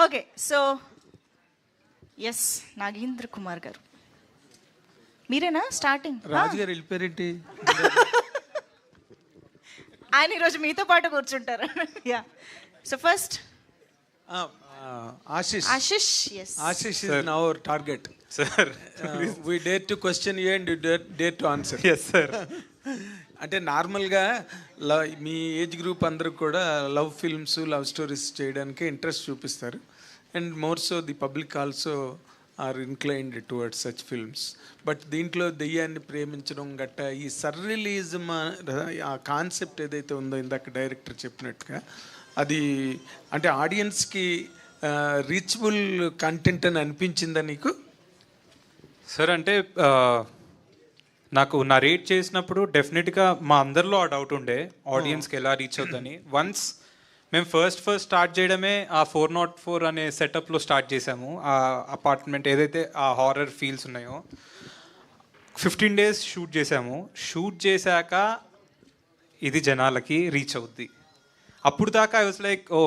Okay, so S Nagendra Kumar garu, మీరేనా starting? రాజు గారు వెళ్ళిపోయారేంటి? ఆయన ఈరోజు మీతో పాటు కూర్చుంటారు. Yeah, so first Ashish. Ashish, yes. Ashish is our target. Sir we dare to question you and dare to answer. Yes sir. అంటే నార్మల్గా మీ ఏజ్ గ్రూప్ అందరూ కూడా లవ్ ఫిల్మ్స్, లవ్ స్టోరీస్ చేయడానికి ఇంట్రెస్ట్ చూపిస్తారు. And more so the public also are inclined towards such films. But దీంట్లో దెయ్యాన్ని ప్రేమించడం గట్ట ఈ సర్రియలిజం ఆ కాన్సెప్ట్ ఏదైతే ఉందో ఇందాక డైరెక్టర్ చెప్పినట్టుగా, అది అంటే ఆడియన్స్కి రీచబుల్ కంటెంట్ అని అనిపించిందా నీకు? సార్ అంటే నాకు నరేట్ చేసినప్పుడు డెఫినెట్గా మా అందరిలో ఆ డౌట్ ఉండే ఆడియన్స్కి ఎలా రీచ్ అవుతుందని. వన్స్ మేము ఫస్ట్ స్టార్ట్ చేయడమే ఆ 404 అనే సెటప్లో స్టార్ట్ చేసాము. ఆ అపార్ట్మెంట్ ఏదైతే ఆ హారర్ ఫీల్స్ ఉన్నాయో 15 days షూట్ చేసాము. షూట్ చేశాక ఇది జనాలకి రీచ్ అవుద్ది. అప్పుడు దాకా ఐ వాజ్ లైక్, ఓ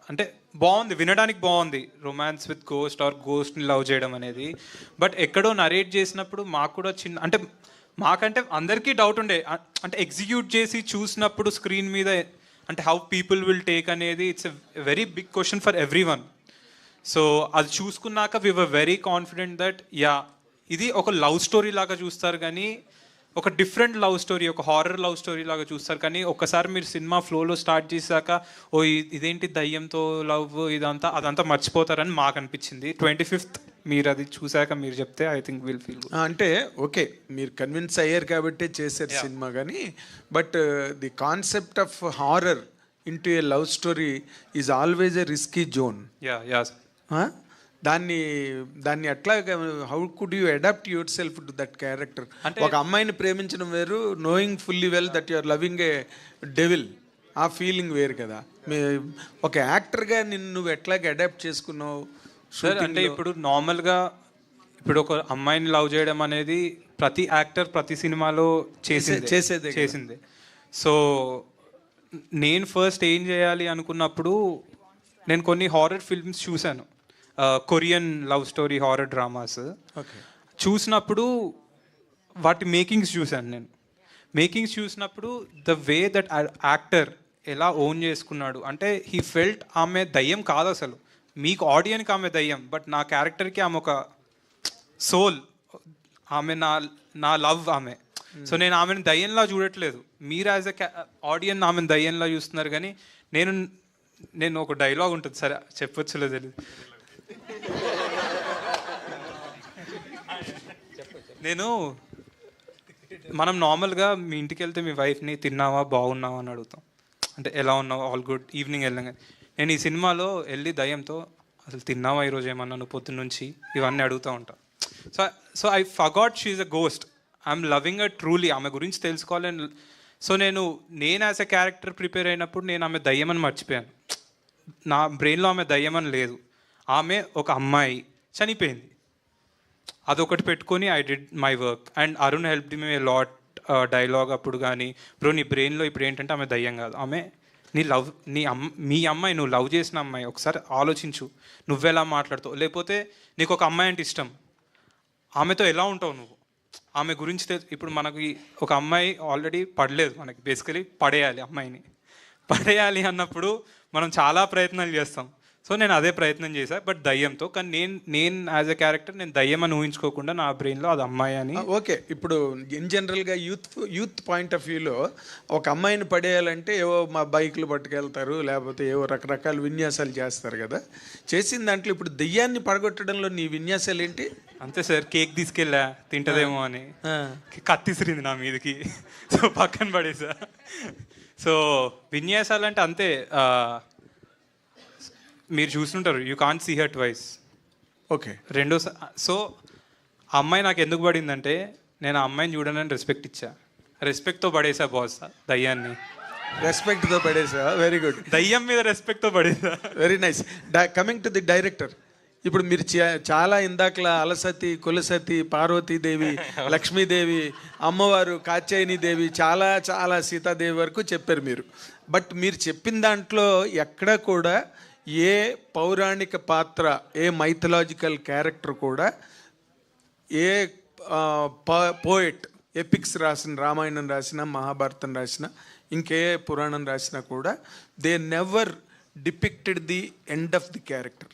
అంటే బాగుంది, వినడానికి బాగుంది, రొమాన్స్ విత్ గోస్ట్ ఆర్ గోస్ట్ని లవ్ చేయడం అనేది. బట్ ఎక్కడో నరేట్ చేసినప్పుడు మాకు కూడా చిన్న అంటే మాకంటే అందరికీ డౌట్ ఉండే, అంటే ఎగ్జిక్యూట్ చేసి చూసినప్పుడు స్క్రీన్ మీద అంటే హౌ పీపుల్ విల్ టేక్ అనేది it's a very big question for everyone. So అది చూసుకున్నాక we were very confident that yeah ఇది ఒక లవ్ స్టోరీ లాగా చూస్తారు, కానీ ఒక డిఫరెంట్ లవ్ స్టోరీ, ఒక హారర్ లవ్ స్టోరీ లాగా చూస్తారు. కానీ ఒక్కసారి మీరు సినిమా ఫ్లోలో స్టార్ట్ చేశాక ఓ ఇదేంటి దయ్యంతో లవ్ అదంతా మర్చిపోతారని మాకు అనిపించింది. 25th మీరు అది చూశాక మీరు చెప్తే ఐ థింక్ విల్ ఫీల్. అంటే ఓకే, మీరు కన్విన్స్ అయ్యారు కాబట్టి చేశారు సినిమా. కానీ but the concept of horror into a love story is always a risky zone. Yeah దాన్ని ఎట్లా, how could you adapt yourself to that character? ఒక అమ్మాయిని ప్రేమించడం వేరు, knowing fully well that you're loving a devil, ఆ feeling వేరు కదా. ఒక యాక్టర్గా నువ్వు ఎట్లాగ అడాప్ట్ చేసుకున్నావు? సార్ అంటే ఇప్పుడు నార్మల్గా ఇప్పుడు ఒక అమ్మాయిని లవ్ చేయడం అనేది ప్రతి యాక్టర్ ప్రతి సినిమాలో చేసిందే. సో నేను ఫస్ట్ ఏం చేయాలి అనుకున్నప్పుడు నేను కొన్ని హారర్ ఫిల్మ్స్ చూశాను, Korean love story horror dramas. చూసినప్పుడు వాటి మేకింగ్స్ చూశాను. నేను మేకింగ్స్ చూసినప్పుడు ద వే దట్ యాక్టర్ ఎలా ఓన్ చేసుకున్నాడు అంటే హీ ఫెల్ట్ ఆమె దయ్యం కాదు అసలు, మీకు ఆడియన్కి ఆమె దయ్యం, బట్ నా క్యారెక్టర్కి ఆమె ఒక సోల్, ఆమె నా లవ్ ఆమె. సో నేను ఆమెను దయ్యంలా చూడట్లేదు, మీరు యాజ్ ఎ ఆడియన్ ఆమెను దయ్యంలా చూస్తున్నారు. కానీ నేను ఒక డైలాగ్ ఉంటుంది, సరే చెప్పొచ్చులే తెలియదు. మనం నార్మల్గా మీ ఇంటికి వెళ్తే మీ వైఫ్ని తిన్నావా బాగున్నావా అని అడుగుతాం, అంటే ఎలా ఉన్నావు, ఆల్ గుడ్, ఈవినింగ్ వెళ్ళగా. నేను ఈ సినిమాలో వెళ్ళి దయ్యంతో అసలు తిన్నావా ఈరోజు ఏమన్నా నువ్వు పొద్దున్న నుంచి, ఇవన్నీ అడుగుతూ ఉంటాను. So I forgot she is a ghost, I'm loving a truly, ఆమె గురించి తెలుసుకోవాలని. సో నేను యాజ్ ఎ క్యారెక్టర్ ప్రిపేర్ అయినప్పుడు నేను ఆమె దయ్యం అని మర్చిపోయాను. నా బ్రెయిన్లో ఆమె దయ్యం అని లేదు, ఆమె ఒక అమ్మాయి చనిపోయింది, అదొకటి పెట్టుకొని I did my work. And Arun help me a lot dialogue అప్పుడు. కానీ బ్రో నీ బ్రెయిన్లో ఇప్పుడు ఏంటంటే ఆమె దయ్యం కాదు, ఆమె మీ అమ్మాయి, నువ్వు లవ్ చేసిన అమ్మాయి, ఒకసారి ఆలోచించు నువ్వెలా మాట్లాడుతావు, లేకపోతే నీకు ఒక అమ్మాయి అంటే ఇష్టం, ఆమెతో ఎలా ఉంటావు నువ్వు, ఆమె గురించి ఇప్పుడు మనకి ఒక అమ్మాయి ఆల్రెడీ పడలేదు, మనకి బేసికలీ పడేయాలి అన్నప్పుడు మనం చాలా ప్రయత్నాలు చేస్తాం. సో నేను అదే ప్రయత్నం చేశాను, బట్ దయ్యంతో. కానీ నేను యాజ్ ఎ క్యారెక్టర్ నేను దయ్యం అని ఊహించుకోకుండా నా బ్రెయిన్లో అది అమ్మాయి అని. ఓకే, ఇప్పుడు ఇన్ జనరల్గా యూత్ పాయింట్ ఆఫ్ వ్యూలో ఒక అమ్మాయిని పడేయాలంటే ఏవో మా బైకులు పట్టుకెళ్తారు, లేకపోతే ఏవో రకరకాల విన్యాసాలు చేస్తారు కదా. చేసిన దాంట్లో ఇప్పుడు దెయ్యాన్ని పడగొట్టడంలో నీ విన్యాసాలు ఏంటి? అంతే సార్, కేక్ తీసుకెళ్ళా తింటదేమో అని, కత్తిసిరింది నా మీదకి, సో పక్కన పడేసా. సో విన్యాసాలు అంటే అంతే, మీరు చూస్తుంటారు, you can't see her twice. Okay, so ఆ అమ్మాయి నాకు ఎందుకు పడిందంటే నేను ఆ అమ్మాయిని చూడనని రెస్పెక్ట్ ఇచ్చా, రెస్పెక్ట్తో పడేసా బాస్ దయ్యాన్ని. రెస్పెక్ట్తో పడేసా, వెరీ గుడ్. దయ్యం మీద రెస్పెక్ట్తో పడేసా, very nice. Coming to the director, ఇప్పుడు మీరు చాలా ఇందాకలా అలసతి, కులసతి, పార్వతీదేవి, లక్ష్మీదేవి, అమ్మవారు కాత్యాయనీదేవి, చాలా సీతాదేవి వరకు చెప్పారు మీరు. బట్ మీరు చెప్పిన దాంట్లో ఎక్కడ కూడా ఏ పౌరాణిక పాత్ర, ఏ మైథలాజికల్ క్యారెక్టర్ కూడా, ఏ పోయెట్ ఎపిక్స్ రాసిన, రామాయణం రాసిన, మహాభారతం రాసిన, ఇంకే పురాణం రాసినా కూడా they never depicted the end of the character.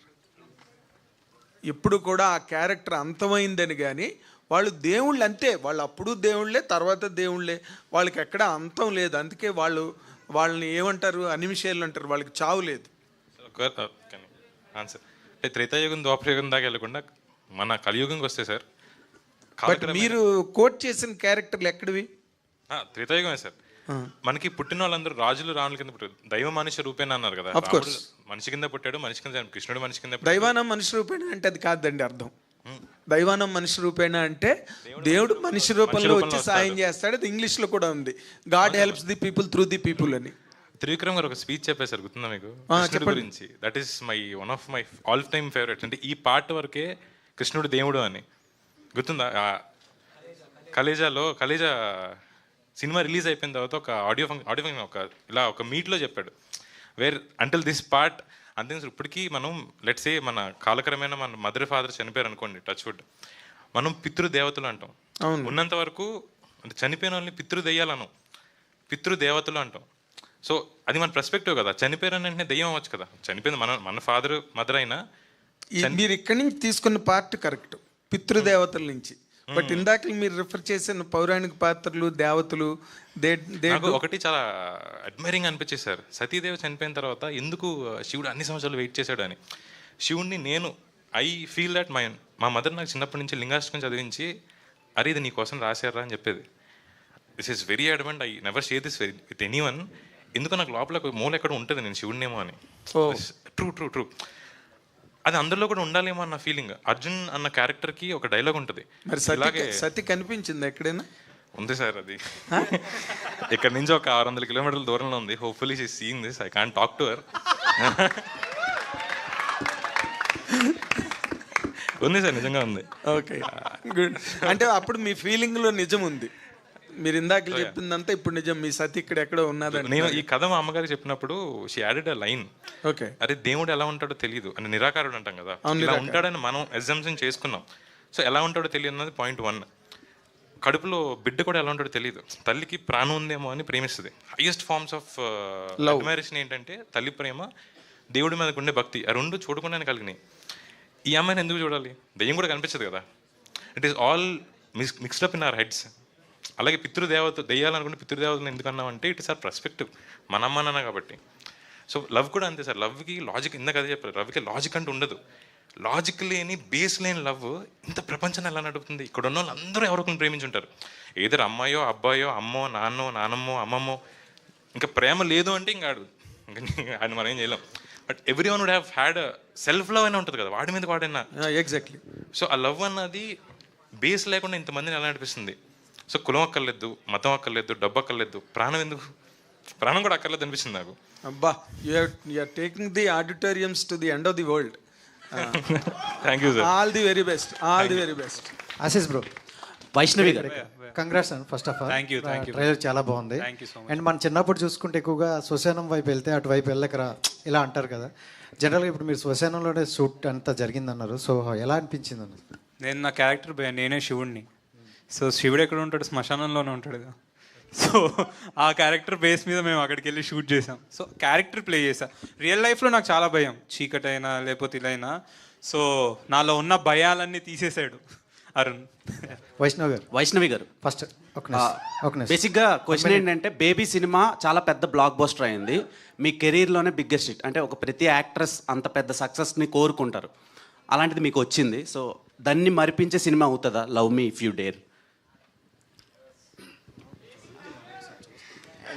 ఎప్పుడు కూడా ఆ క్యారెక్టర్ అంతమైందని కానీ, వాళ్ళు దేవుళ్ళు అంతే, వాళ్ళు అప్పుడు దేవుళ్ళే, తర్వాత దేవుళ్ళే, వాళ్ళకి ఎక్కడ అంతం లేదు. అందుకే వాళ్ళని ఏమంటారు, అనిమిషేలు అంటారు, వాళ్ళకి చావు లేదు. ఆన్సర్ అంటే త్రేతాయుగం ద్వాపరయుగం దాకా వెళ్ళకుండా మన కలియుగంకి వస్తే సార్, బట్ మీరు కోట్ చేసిన క్యారెక్టర్లు ఎక్కడివి? త్రేతాయుగమే సార్. మనకి పుట్టిన వాళ్ళందరూ రాజులు రాముల కింద పుట్టారు, దైవ మనిషి రూపేణ అన్నారు కదా. మనిషి కింద పుట్టాడు, మనిషి కింద, కృష్ణుడు మనిషి కింద. దైవానం మనిషి రూపేణ అంటే అది కాదండి అర్థం. దైవానం మనిషి రూపేణ అంటే దేవుడు మనిషి రూపంలో వచ్చి సాయం చేస్తాడు. అది ఇంగ్లీష్లో కూడా ఉంది, God helps the people through the people అని. త్రివిక్రమ్ గారు ఒక స్పీచ్ చెప్పారు సార్, గుర్తుందా మీకు? కృష్ణుడి గురించి. That is one of my all time favourite. అంటే ఈ పార్ట్ వరకే కృష్ణుడు దేవుడు అని గుర్తుందా? కలేజా సినిమా రిలీజ్ అయిపోయిన తర్వాత ఒక ఆడియో ఫంక్షన్ ఒక మీట్లో చెప్పాడు, వేర్ అంటిల్ దిస్ పార్ట్. అంతే ఇప్పటికీ మనం లెట్స్ సే మన కాలక్రమేణా మన మదర్ ఫాదర్ చనిపోయారు అనుకోండి, టచ్ వుడ్, మనం పితృదేవతలు అంటాం. ఉన్నంత వరకు అంటే చనిపోయిన వాళ్ళని పితృదెయ్యాలను, పితృదేవతలు అంటాం. సో అది మన పర్స్పెక్టివ్ కదా. చనిపోయారని వెంటనే దెయ్యం అవ్వచ్చు కదా. చనిపోయింది మన ఫాదర్ మదర్ అయినా. మీరు ఇక్కడి నుంచి తీసుకున్న పార్ట్ కరెక్ట్, పితృదేవతల నుంచి. బట్ ఇందాక మీరు రిఫర్ చేసిన పౌరాణిక పాత్రలు, దేవతలు, ఒకటి చాలా అడ్మైరింగ్ అనిపించేది సార్. సతీదేవి చనిపోయిన తర్వాత ఎందుకు శివుడు అన్ని సంవత్సరాలు వెయిట్ చేశాడు అని. శివుడిని ఐ ఫీల్ దట్ మా మదర్ నాకు చిన్నప్పటి నుంచి లింగాష్టకం చదివించి, అరే ఇది నీ కోసం రాశారా అని చెప్పేది. This is very Advent. I never share this with any one. ఎందుకు నాకు లోపల మూల ఎక్కడ ఉంటుంది నేను శివుడినేమో అని. ట్రూ అది అందరిలో కూడా ఉండాలేమో అన్న ఫీలింగ్. అర్జున్ అన్న క్యారెక్టర్కి ఒక డైలాగ్ ఉంటుంది. మరి సతి కనిపించింది ఎక్కడైనా? ఉంది సార్, అది ఇక్కడ నుంచి ఒక 600 కిలోమీటర్ల దూరంలో ఉంది. Hopefully she seeing this. I can't talk to her. ఉంది సార్, నిజంగా ఉంది. Okay, good. అంటే అప్పుడు మీ ఫీలింగ్లో నిజం ఉంది. మీరు ఇందాక చెప్పిందంతా ఇప్పుడు నిజం. మీ సతి ఇక్కడ ఎక్కడో ఉన్నదని. నేను ఈ కథ మా అమ్మగారికి చెప్పినప్పుడు she added a line. Okay, అరే దేవుడు ఎలా ఉంటాడో తెలియదు అని, నిరాకారుడు అంటాం కదా, ఇలా ఉంటాడని మనం ఎగ్జామ్షన్ చేసుకున్నాం. సో ఎలా ఉంటాడో తెలియదు అన్నది పాయింట్ 1. కడుపులో బిడ్డ కూడా ఎలా ఉంటాడో తెలియదు. తల్లికి ప్రాణం ఉందేమో అని ప్రేమిస్తుంది. హైయెస్ట్ ఫార్మ్స్ ఆఫ్ అడ్మైరేషన్ ఏంటంటే తల్లి ప్రేమ, దేవుడి మీదకు ఉండే భక్తి. ఆ రెండు చూడకుండానే కలిగినాయి. ఈ అమ్మాయిని ఎందుకు చూడాలి? దెయ్యం కూడా కనిపించదు కదా. It is all mixed up in our heads. అలాగే దెయ్యాలనుకుంటే పితృదేవతలు ఎందుకు అన్నామంటే ఇట్ ఇస్ ఆర్ పర్స్పెక్టివ్, మన అమ్మ నాన్న కాబట్టి. సో లవ్ కూడా అంతే సార్. లవ్కి లాజిక్, ఇందాక అదే చెప్పారు, లవ్కి లాజిక్ అంటూ ఉండదు. లాజిక్ లేని, బేస్ లేని లవ్ ఇంత ప్రపంచాన్ని ఎలా నడుపుతుంది? ఇక్కడ ఉన్న వాళ్ళు అందరూ ఎవరికొకరిని ప్రేమించుంటారు. ఏదో అమ్మాయో అబ్బాయో, అమ్మో నాన్నమ్మో అమ్మమ్మో. ఇంకా ప్రేమ లేదు అంటే ఇంకా ఆయన మనం ఏం చేయలేం. But every one would have had self love అయినా ఉంటుంది కదా, వాడి మీద వాడైనా. ఎగ్జాక్ట్లీ. సో ఆ లవ్ అన్నది బేస్ లేకుండా ఇంతమందిని ఎలా అనిపిస్తుంది. సో కులం అక్కర్లేదు, మతం అక్కర్లేదు, డబ్బు అక్కర్లేదు, ప్రాణం ఎందుకు? ప్రాణం కూడా అక్కర్లేదు అనిపిస్తుంది నాకు. అబ్బా, you're taking the auditoriums to the end of the world. Thank you sir. All the very best. Ashish bro, Vaishnavi garu congrats and first of all. Thank you. Trailer చాలా బాగుంది. అండ్ మన చిన్నప్పుడు చూసుకుంటే ఎక్కువగా శ్మశానం వైపు వెళ్తే అటువైపు వెళ్ళకరా ఇలా అంటారు కదా. జనరల్గా ఇప్పుడు మీరు శ్మశానంలోనే షూట్ అంతా జరిగిందన్నారు. సో ఎలా అనిపించింది అన్న? నేను నా క్యారెక్టర్ నేనే శివుడిని. సో శివుడు ఎక్కడ ఉంటాడు? శ్మశానంలోనే ఉంటాడు కదా. సో ఆ క్యారెక్టర్ బేస్ మీద మేము అక్కడికి వెళ్ళి షూట్ చేసాం. సో క్యారెక్టర్ ప్లే చేసాం. రియల్ లైఫ్లో నాకు చాలా భయం, చీకటైనా లేకపోతే ఇలా అయినా. సో నాలో ఉన్న భయాలన్నీ తీసేసాడు అరుణ్. వైష్ణవి గారు ఫస్ట్ బేసిక్గా క్వశ్చన్ ఏంటంటే, బేబీ సినిమా చాలా పెద్ద బ్లాక్ బస్టర్ అయింది. మీ కెరీర్లోనే బిగ్గెస్ట్ హిట్. అంటే ఒక ప్రతి యాక్ట్రెస్ అంత పెద్ద సక్సెస్ని కోరుకుంటారు, అలాంటిది మీకు వచ్చింది. సో దాన్ని మరిపించే సినిమా అవుతుందా love me if you dare?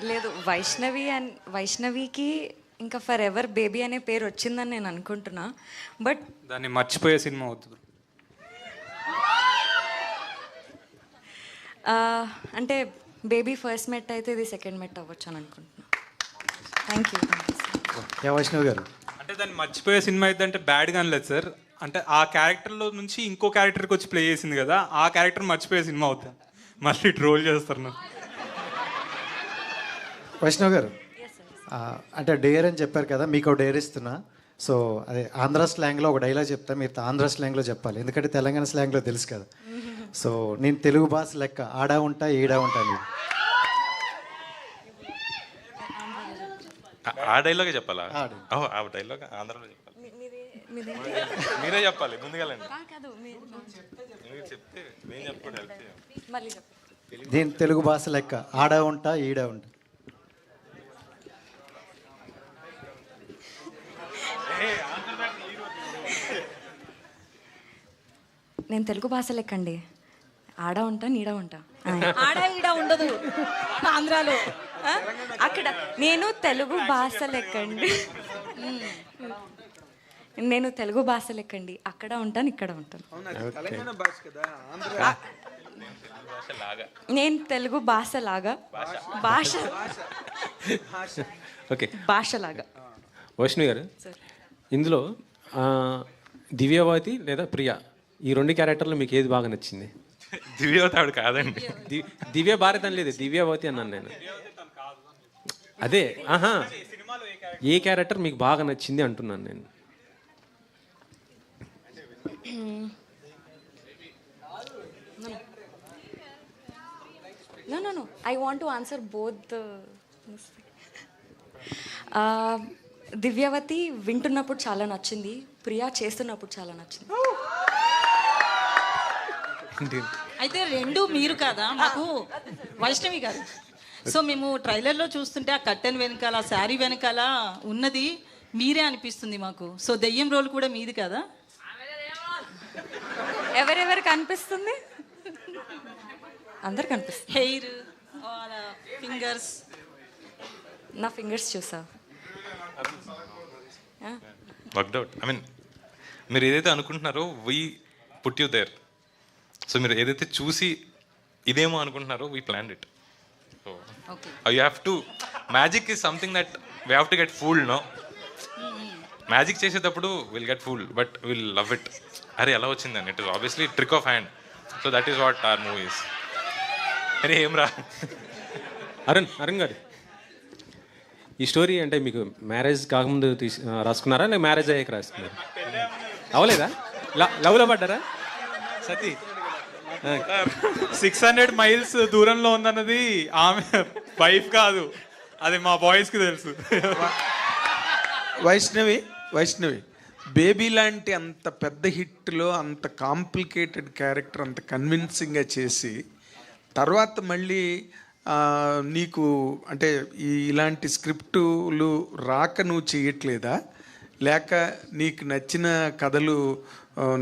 లేదు, వైష్ణవికి ఇంకా ఫర్ ఎవర్ బేబీ అనే పేరు వచ్చిందని నేను అనుకుంటున్నా. బట్ దాన్ని మర్చిపోయే సినిమా అవుతుంది. అంటే బేబీ ఫస్ట్ మెట్ అయితే ఇది సెకండ్ మెట్ అవ్వచ్చు అని అనుకుంటున్నా. Thank you. వైష్ణవి గారు, అంటే దాన్ని మర్చిపోయే సినిమా అయితే అంటే బ్యాడ్గా అనలేదు సార్. అంటే ఆ క్యారెక్టర్లో నుంచి ఇంకో క్యారెక్టర్కి వచ్చి ప్లే చేసింది కదా, ఆ క్యారెక్టర్ మర్చిపోయే సినిమా అవుతుంది. మళ్ళీ ట్రోల్ చేస్తారు నాకు. వైష్ణవ్ గారు, అంటే డేర్ అని చెప్పారు కదా, మీకు డేర్ ఇస్తున్నా. సో అదే ఆంధ్ర స్లాంగ్లో ఒక డైలాగ్ చెప్తా, మీరు ఆంధ్ర స్లాంగ్లో చెప్పాలి, ఎందుకంటే తెలంగాణ స్లాంగ్లో తెలుసు కదా. సో నేను తెలుగు భాష లెక్క ఆడా ఉంటా ఈడా ఉంటాను. ఆ డైలాగే చెప్పాలా? ఆడు. ఆ డైలాగ్ ఆంధ్రలో చెప్పాలి. మీరే చెప్పాలి ముందుగాలండి. మీరు చెప్తే నేను చెప్పండి, హెల్ప్ చేయండి. మళ్ళీ చెప్పు. నేను తెలుగు భాష లెక్క ఆడా ఉంటా ఈడా ఉంటా. నేను తెలుగు భాష లెక్కండి, ఆడ ఉంటా నీడ ఉంటా. ఆడ ఈడ ఉండదు ఆంధ్రాలో. అక్కడ నేను తెలుగు భాష లెక్కండి, నేను తెలుగు భాష లెక్కండి, అక్కడ ఉంటాను ఇక్కడ ఉంటాను. తెలంగాణ భాష కదా, ఆంధ్ర నేను తెలుగు భాష లాగా భాష ఓకే, భాషలాగా. వైష్ణవి గారు, ఇందులో దివ్యవతి లేదా ప్రియ, ఈ రెండు క్యారెక్టర్లు మీకు ఏది బాగా నచ్చింది? దివ్యవతి ఆవిడ కాదండి. దివ్య భారత్ అని లేదు, దివ్యవతి అన్నాను నేను. అదే ఆహా, ఏ క్యారెక్టర్ మీకు బాగా నచ్చింది అంటున్నాను నేను. No. I want to answer both the. Divyavathi వింటున్నప్పుడు చాలా నచ్చింది, ప్రియా చేస్తున్నప్పుడు చాలా నచ్చింది. అయితే రెండు మీరు కదా మాకు, వైష్ణవి గారు. సో మేము ట్రైలర్లో చూస్తుంటే ఆ కట్టెన్ వెనకాల, ఆ శారీ వెనకాల ఉన్నది మీరే అనిపిస్తుంది మాకు. సో దెయ్యం రోల్ కూడా మీది కదా? ఎవరెవరికి అనిపిస్తుంది? అందరికి అనిపిస్తుంది. Hair, fingers. నా ఫింగర్స్ చూసా? Worked out. ఐ మీన్ మీరు ఏదైతే అనుకుంటున్నారో we put you there. So మీరు ఏదైతే చూసి ఇదేమో అనుకుంటున్నారో we plan it. So you have to, magic is something that we have to get fooled. No, magic చేసేటప్పుడు will get fooled but will love it. అరే ఎలా వచ్చిందని, it is obviously trick of hand. So that is what are movies. అరే ఏం రా అరుణ్ గారు, ఈ story అంటే మీకు మ్యారేజ్ కాకముందు రాసుకున్నారా, లేక మ్యారేజ్ అయ్యాక రాసుకున్నారా? అవలేదా? లవ్లో పడ్డారా? సతీ 600 మైల్స్ దూరంలో ఉందన్నది ఆమె వైఫ్ కాదు, అది మా బాయ్స్కి తెలుసు. వైష్ణవి బేబీ లాంటి అంత పెద్ద హిట్లో అంత కాంప్లికేటెడ్ క్యారెక్టర్ అంత కన్విన్సింగ్గా చేసి తర్వాత మళ్ళీ నీకు అంటే ఇలాంటి స్క్రిప్టులు రాక నువ్వు చేయట్లేదా, లేక నీకు నచ్చిన కథలు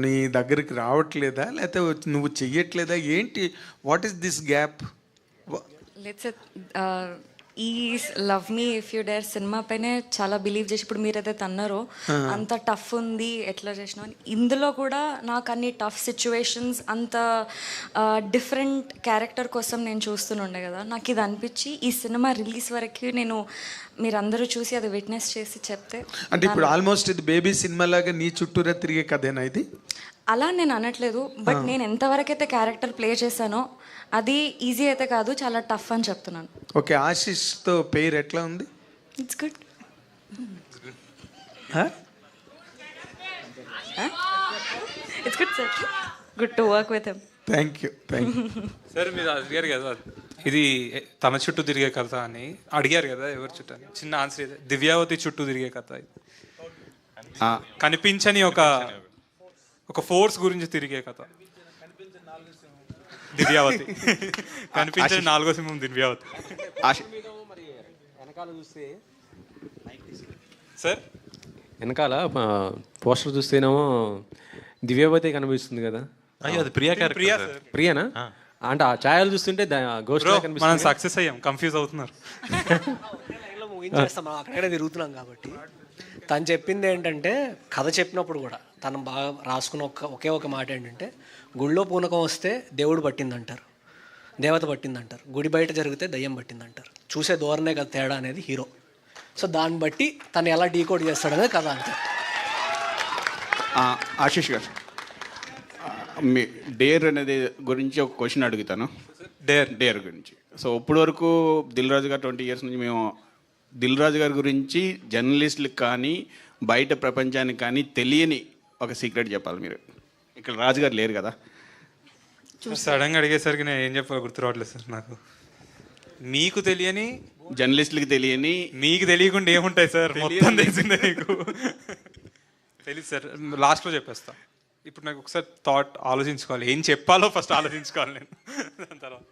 నీ దగ్గరికి రావట్లేదా, లేకపోతే నువ్వు చెయ్యట్లేదా, ఏంటి? What is this gap? ఈ love me if you dare సినిమా పైనే చాలా బిలీవ్ చేసి, ఇప్పుడు మీరు ఏదైతే అన్నారో అంత టఫ్ ఉంది ఎట్లా చేసినా అని, ఇందులో కూడా నాకు అన్ని టఫ్ సిచ్యువేషన్స్, అంత డిఫరెంట్ క్యారెక్టర్ కోసం నేను చూస్తుండే కదా. నాకు ఇది అనిపించి ఈ సినిమా రిలీజ్ వరకు నేను, మీరందరూ చూసి అది విట్నెస్ చేసి చెప్తే. అంటే ఇప్పుడు ఆల్మోస్ట్ ఇది బేబీ సినిమా లాగా నీ చుట్టూరా తిరిగే కథేనా ఇది? అలా నేను అనట్లేదు, బట్ నేను ఎంతవరకు అయితే క్యారెక్టర్ ప్లే చేశానో అది ఈజీ అయితే కాదు, చాలా టఫ్ అని చెప్తున్నాను. ఓకే, ఆశిష్తో పేరు ఎట్లా ఉంది? It's good. It's good sir, good to work with him. Thank you. Sir మీరు అడిగారు కదా ఇది తన చుట్టూ తిరిగే కథ అని, అడిగారు కదా ఎవరి చుట్టూ అని. చిన్న ఆన్సర్ ఇదే, దివ్యావతి చుట్టూ తిరిగే కథ ఇది. కనిపించని ఒక ఫోర్స్ గురించి తిరిగే కథ దివ్యావతి. కనిపించని 4వ సింహం దివ్యావతి. వెనకాల చూస్తే సార్, వెనకాల పోస్టర్ చూస్తేనేమో దివ్యవతి కనిపిస్తుంది కదా. అయ్యో అది ప్రియా క్యారెక్టర్. ప్రియనా? అంటే ఆ ఛాయలు చూస్తుంటే గోస్ట్ మనం సక్సెస్ అయ్యాం, కన్ఫ్యూజ్ అవుతున్నారు. ముగించేస్తాం, మనం అక్కడే తిరుగుతున్నాం కాబట్టి. తను చెప్పింది ఏంటంటే, కథ చెప్పినప్పుడు కూడా తను బాగా రాసుకున్న ఒకే ఒక మాట ఏంటంటే, గుళ్ళో పూనకం వస్తే దేవుడు పట్టిందంటారు, దేవత పట్టిందంటారు, గుడి బయట జరిగితే దయ్యం పట్టిందంటారు. చూసే ధోరణే కదా తేడా అనేది హీరో. సో దాన్ని బట్టి తను ఎలా డీకోడ్ చేస్తాడనేది కథ అంతే. ఆశీష్ గారు, మీ డేర్ అనేది గురించి ఒక క్వశ్చన్ అడుగుతాను. డేర్ గురించి. సో ఇప్పటి వరకు దిల్ రాజు గారు 20 years నుంచి మేము దిల్ రాజు గారి గురించి జర్నలిస్టులకు కానీ బయట ప్రపంచానికి కానీ తెలియని ఒక సీక్రెట్ చెప్పాలి మీరు. ఇక్కడ రాజుగారు లేరు కదా. సడన్గా అడిగేసరికి నేను ఏం చెప్పాలో గుర్తు రావట్లేదు సార్ నాకు. మీకు తెలియని, జర్నలిస్టులకి తెలియని, మీకు తెలియకుండా ఏముంటాయి సార్? మొత్తం తెలిసిందే మీకు. తెలియదు సార్, లాస్ట్లో చెప్పేస్తా. ఇప్పుడు నాకు ఒకసారి థాట్ ఆలోచించుకోవాలి, ఏం చెప్పాలో ఫస్ట్ ఆలోచించుకోవాలి నేను. దాని తర్వాత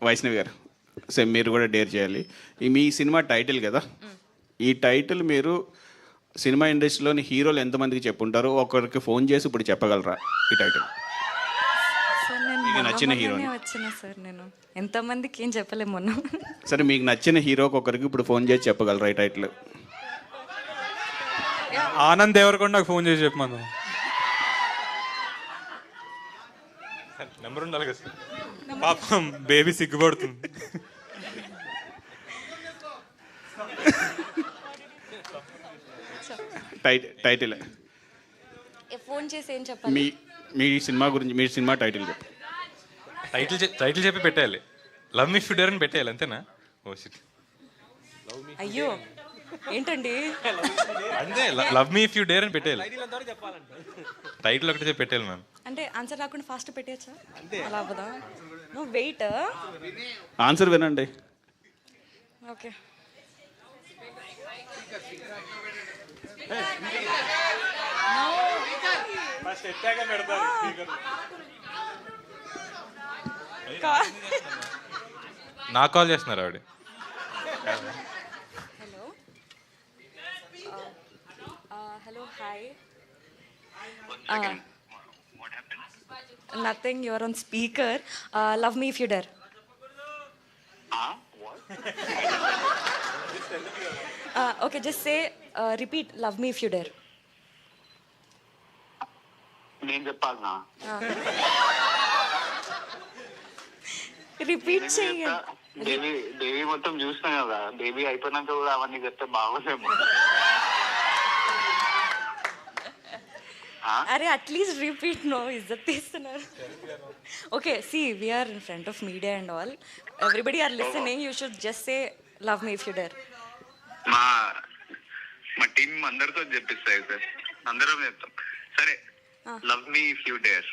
వైష్ణవి గారు, సో మీరు కూడా డేర్ చేయాలి. ఈ మీ సినిమా టైటిల్ కదా, ఈ టైటిల్ మీరు సినిమా ఇండస్ట్రీలోని హీరోలు ఎంతమందికి చెప్పుంటారో ఒకరికి ఫోన్ చేసి ఇప్పుడు చెప్పగలరా ఈ టైటిల్? సార్ నేను మీకు నచ్చిన హీరోని వచ్చిన సార్, నేను ఎంతమందికి ఏం చెప్పలేము మొన్న. సరే, మీకు నచ్చిన హీరోకి ఒకరికి ఇప్పుడు ఫోన్ చేసి చెప్పగలరా ఈ టైటిల్? ఆనంద్ దేవరకొండ నాకు ఫోన్ చేసి చెప్పమను. నెంబర్ ఉండాలి కదా సార్. పాపం బేబీ సిగ్గుపడుతుంది. టైటిల్ ఫోన్ చేసి ఏం చెప్పాలి? మీ మీ సినిమా గురించి, మీ సినిమా టైటిల్ చెప్పు. టైటిల్ చెప్పి పెట్టేయాలి. Love me if you dare అని పెట్టేయాలి, అంతేనా? Oh shit. అయ్యో ఏంటండి? అంతే, love me if you dare అని పెట్టేయాలి. టైటిల్ ఒకటి చెప్పి పెట్టేయాలి మ్యామ్. అంటే ఆన్సర్ రాకుండా ఫాస్ట్ పెట్టేయచ్చా? అలా అవ్వదా? నువ్వు వెయిట్. ఆన్సర్ వినండి. ఓకే. నాకు కాల్ చేస్తున్నారు ఆవిడ. Hello hello hi. Nothing, your on speaker. Love me if you dare. Okay, just say repeat love me if you dare. నేను చెప్పాలనా? రిపీట్ చెయ్యి. దేవి మొత్తం చూసినా కదా, దేవి అయిపోయినాక కూడా అవన్నీ చెప్తే బాగోదేమో. అరే అట్లీస్ట్ రిపీట్. నో, ఇజ్జత్ తీస్తున్నారు. Okay, see we're in front of media and all, everybody are listening. You should just say love me if you dare. మా టీం అందరితో చెప్పిస్తాయి సార్, అందరం చెప్తాం. సరే, love me if you dare.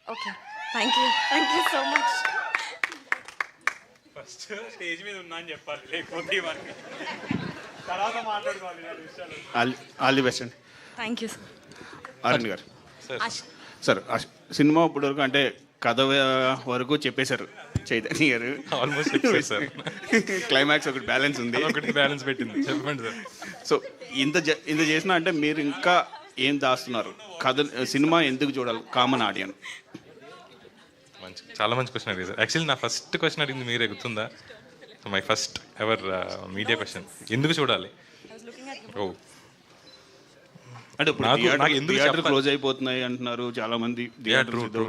Okay, thank you so much. First stage మీద ఉన్నా అని చెప్పాలి, లేకపోతే ఇవన్నీ తర్వాత మాట్లాడుకోవాలి. ఆల్ ది బెస్ట్ అండి. Thank you sir. Arun garu sir, cinema ఇప్పుడు వరకు అంటే కథ వరకు చెప్పేశారు చైతన్య గారు. ఆల్మోస్ట్ చెప్పేశారు సార్. క్లైమాక్స్ ఒకటి బ్యాలెన్స్ ఉంది, ఒకటి బ్యాలెన్స్ పెట్టింది. చెప్పండి సార్. సో ఇంత చేసినా అంటే మీరు ఇంకా ఏం దాస్తున్నారు? కథ సినిమా ఎందుకు చూడాలి కామన్ ఆడియన్? చాలా మంచి క్వశ్చన్ అడిగింది సార్. యాక్చువల్లీ నా ఫస్ట్ క్వశ్చన్ అడిగింది మీరే, గుర్తుందా? So my first ever media question, ఎందుకు చూడాలి? ఓ అంటే నాకు ఎందుకు క్లోజ్ అయిపోతున్నాయి అంటున్నారు చాలా మంది.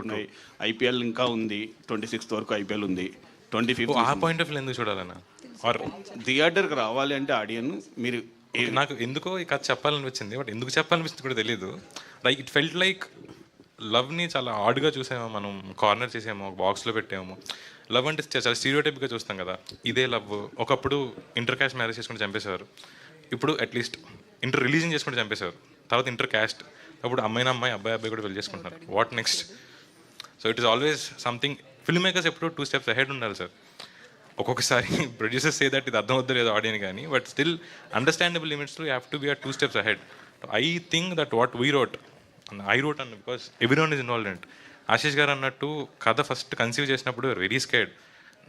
ఉన్నాయి, ఐపీఎల్ ఇంకా ఉంది, 26th వరకు ఐపీఎల్ ఉంది, 25th. ఆ పాయింట్ ఆఫ్ వ్యూ ఎందుకు చూడాలన్నా? ఆర్ థియేటర్కి రావాలి అంటే ఆడియన్ మీరు నాకు ఎందుకో ఈ కథ చెప్పాలనిపించింది, బట్ ఎందుకు చెప్పాలనిపించింది కూడా తెలియదు. లైక్ ఇట్ ఫెల్ట్ లైక్ లవ్ని చాలా ఆడ్గా చూసామో, మనం కార్నర్ చేసామో, బాక్స్లో పెట్టామో. లవ్ అంటే చాలా స్టీరియోటైప్గా చూస్తాం కదా, ఇదే లవ్. ఒకప్పుడు ఇంటర్ క్యాస్ట్ మ్యారేజ్ చేసుకుంటే చంపేసేవారు, ఇప్పుడు అట్లీస్ట్ ఇంటర్ రిలీజన్ చేసుకుంటే చంపేసేవారు, తర్వాత ఇంటర్ క్యాస్ట్, అప్పుడు అమ్మాయిన అమ్మాయి, అబ్బాయి అబ్బాయి కూడా పెళ్లి చేసుకుంటున్నారు. What next? So it is always something. Filmmakers ఎప్పుడు 2 steps అహెడ్ ఉండాలి సార్. ఒక్కొక్కసారి ప్రొడ్యూసర్స్ సే దట్ ఇది అర్థం అవుద్దో లేదో ఆడియన్ కానీ, but still understandable limits you have to be 2 steps ahead. I think that what we wrote, I wrote అన్న because everyone is involved in it. Ashish garu అన్నట్టు కథ ఫస్ట్ కన్సీవ్ చేసినప్పుడు వెరీ స్కేర్డ్.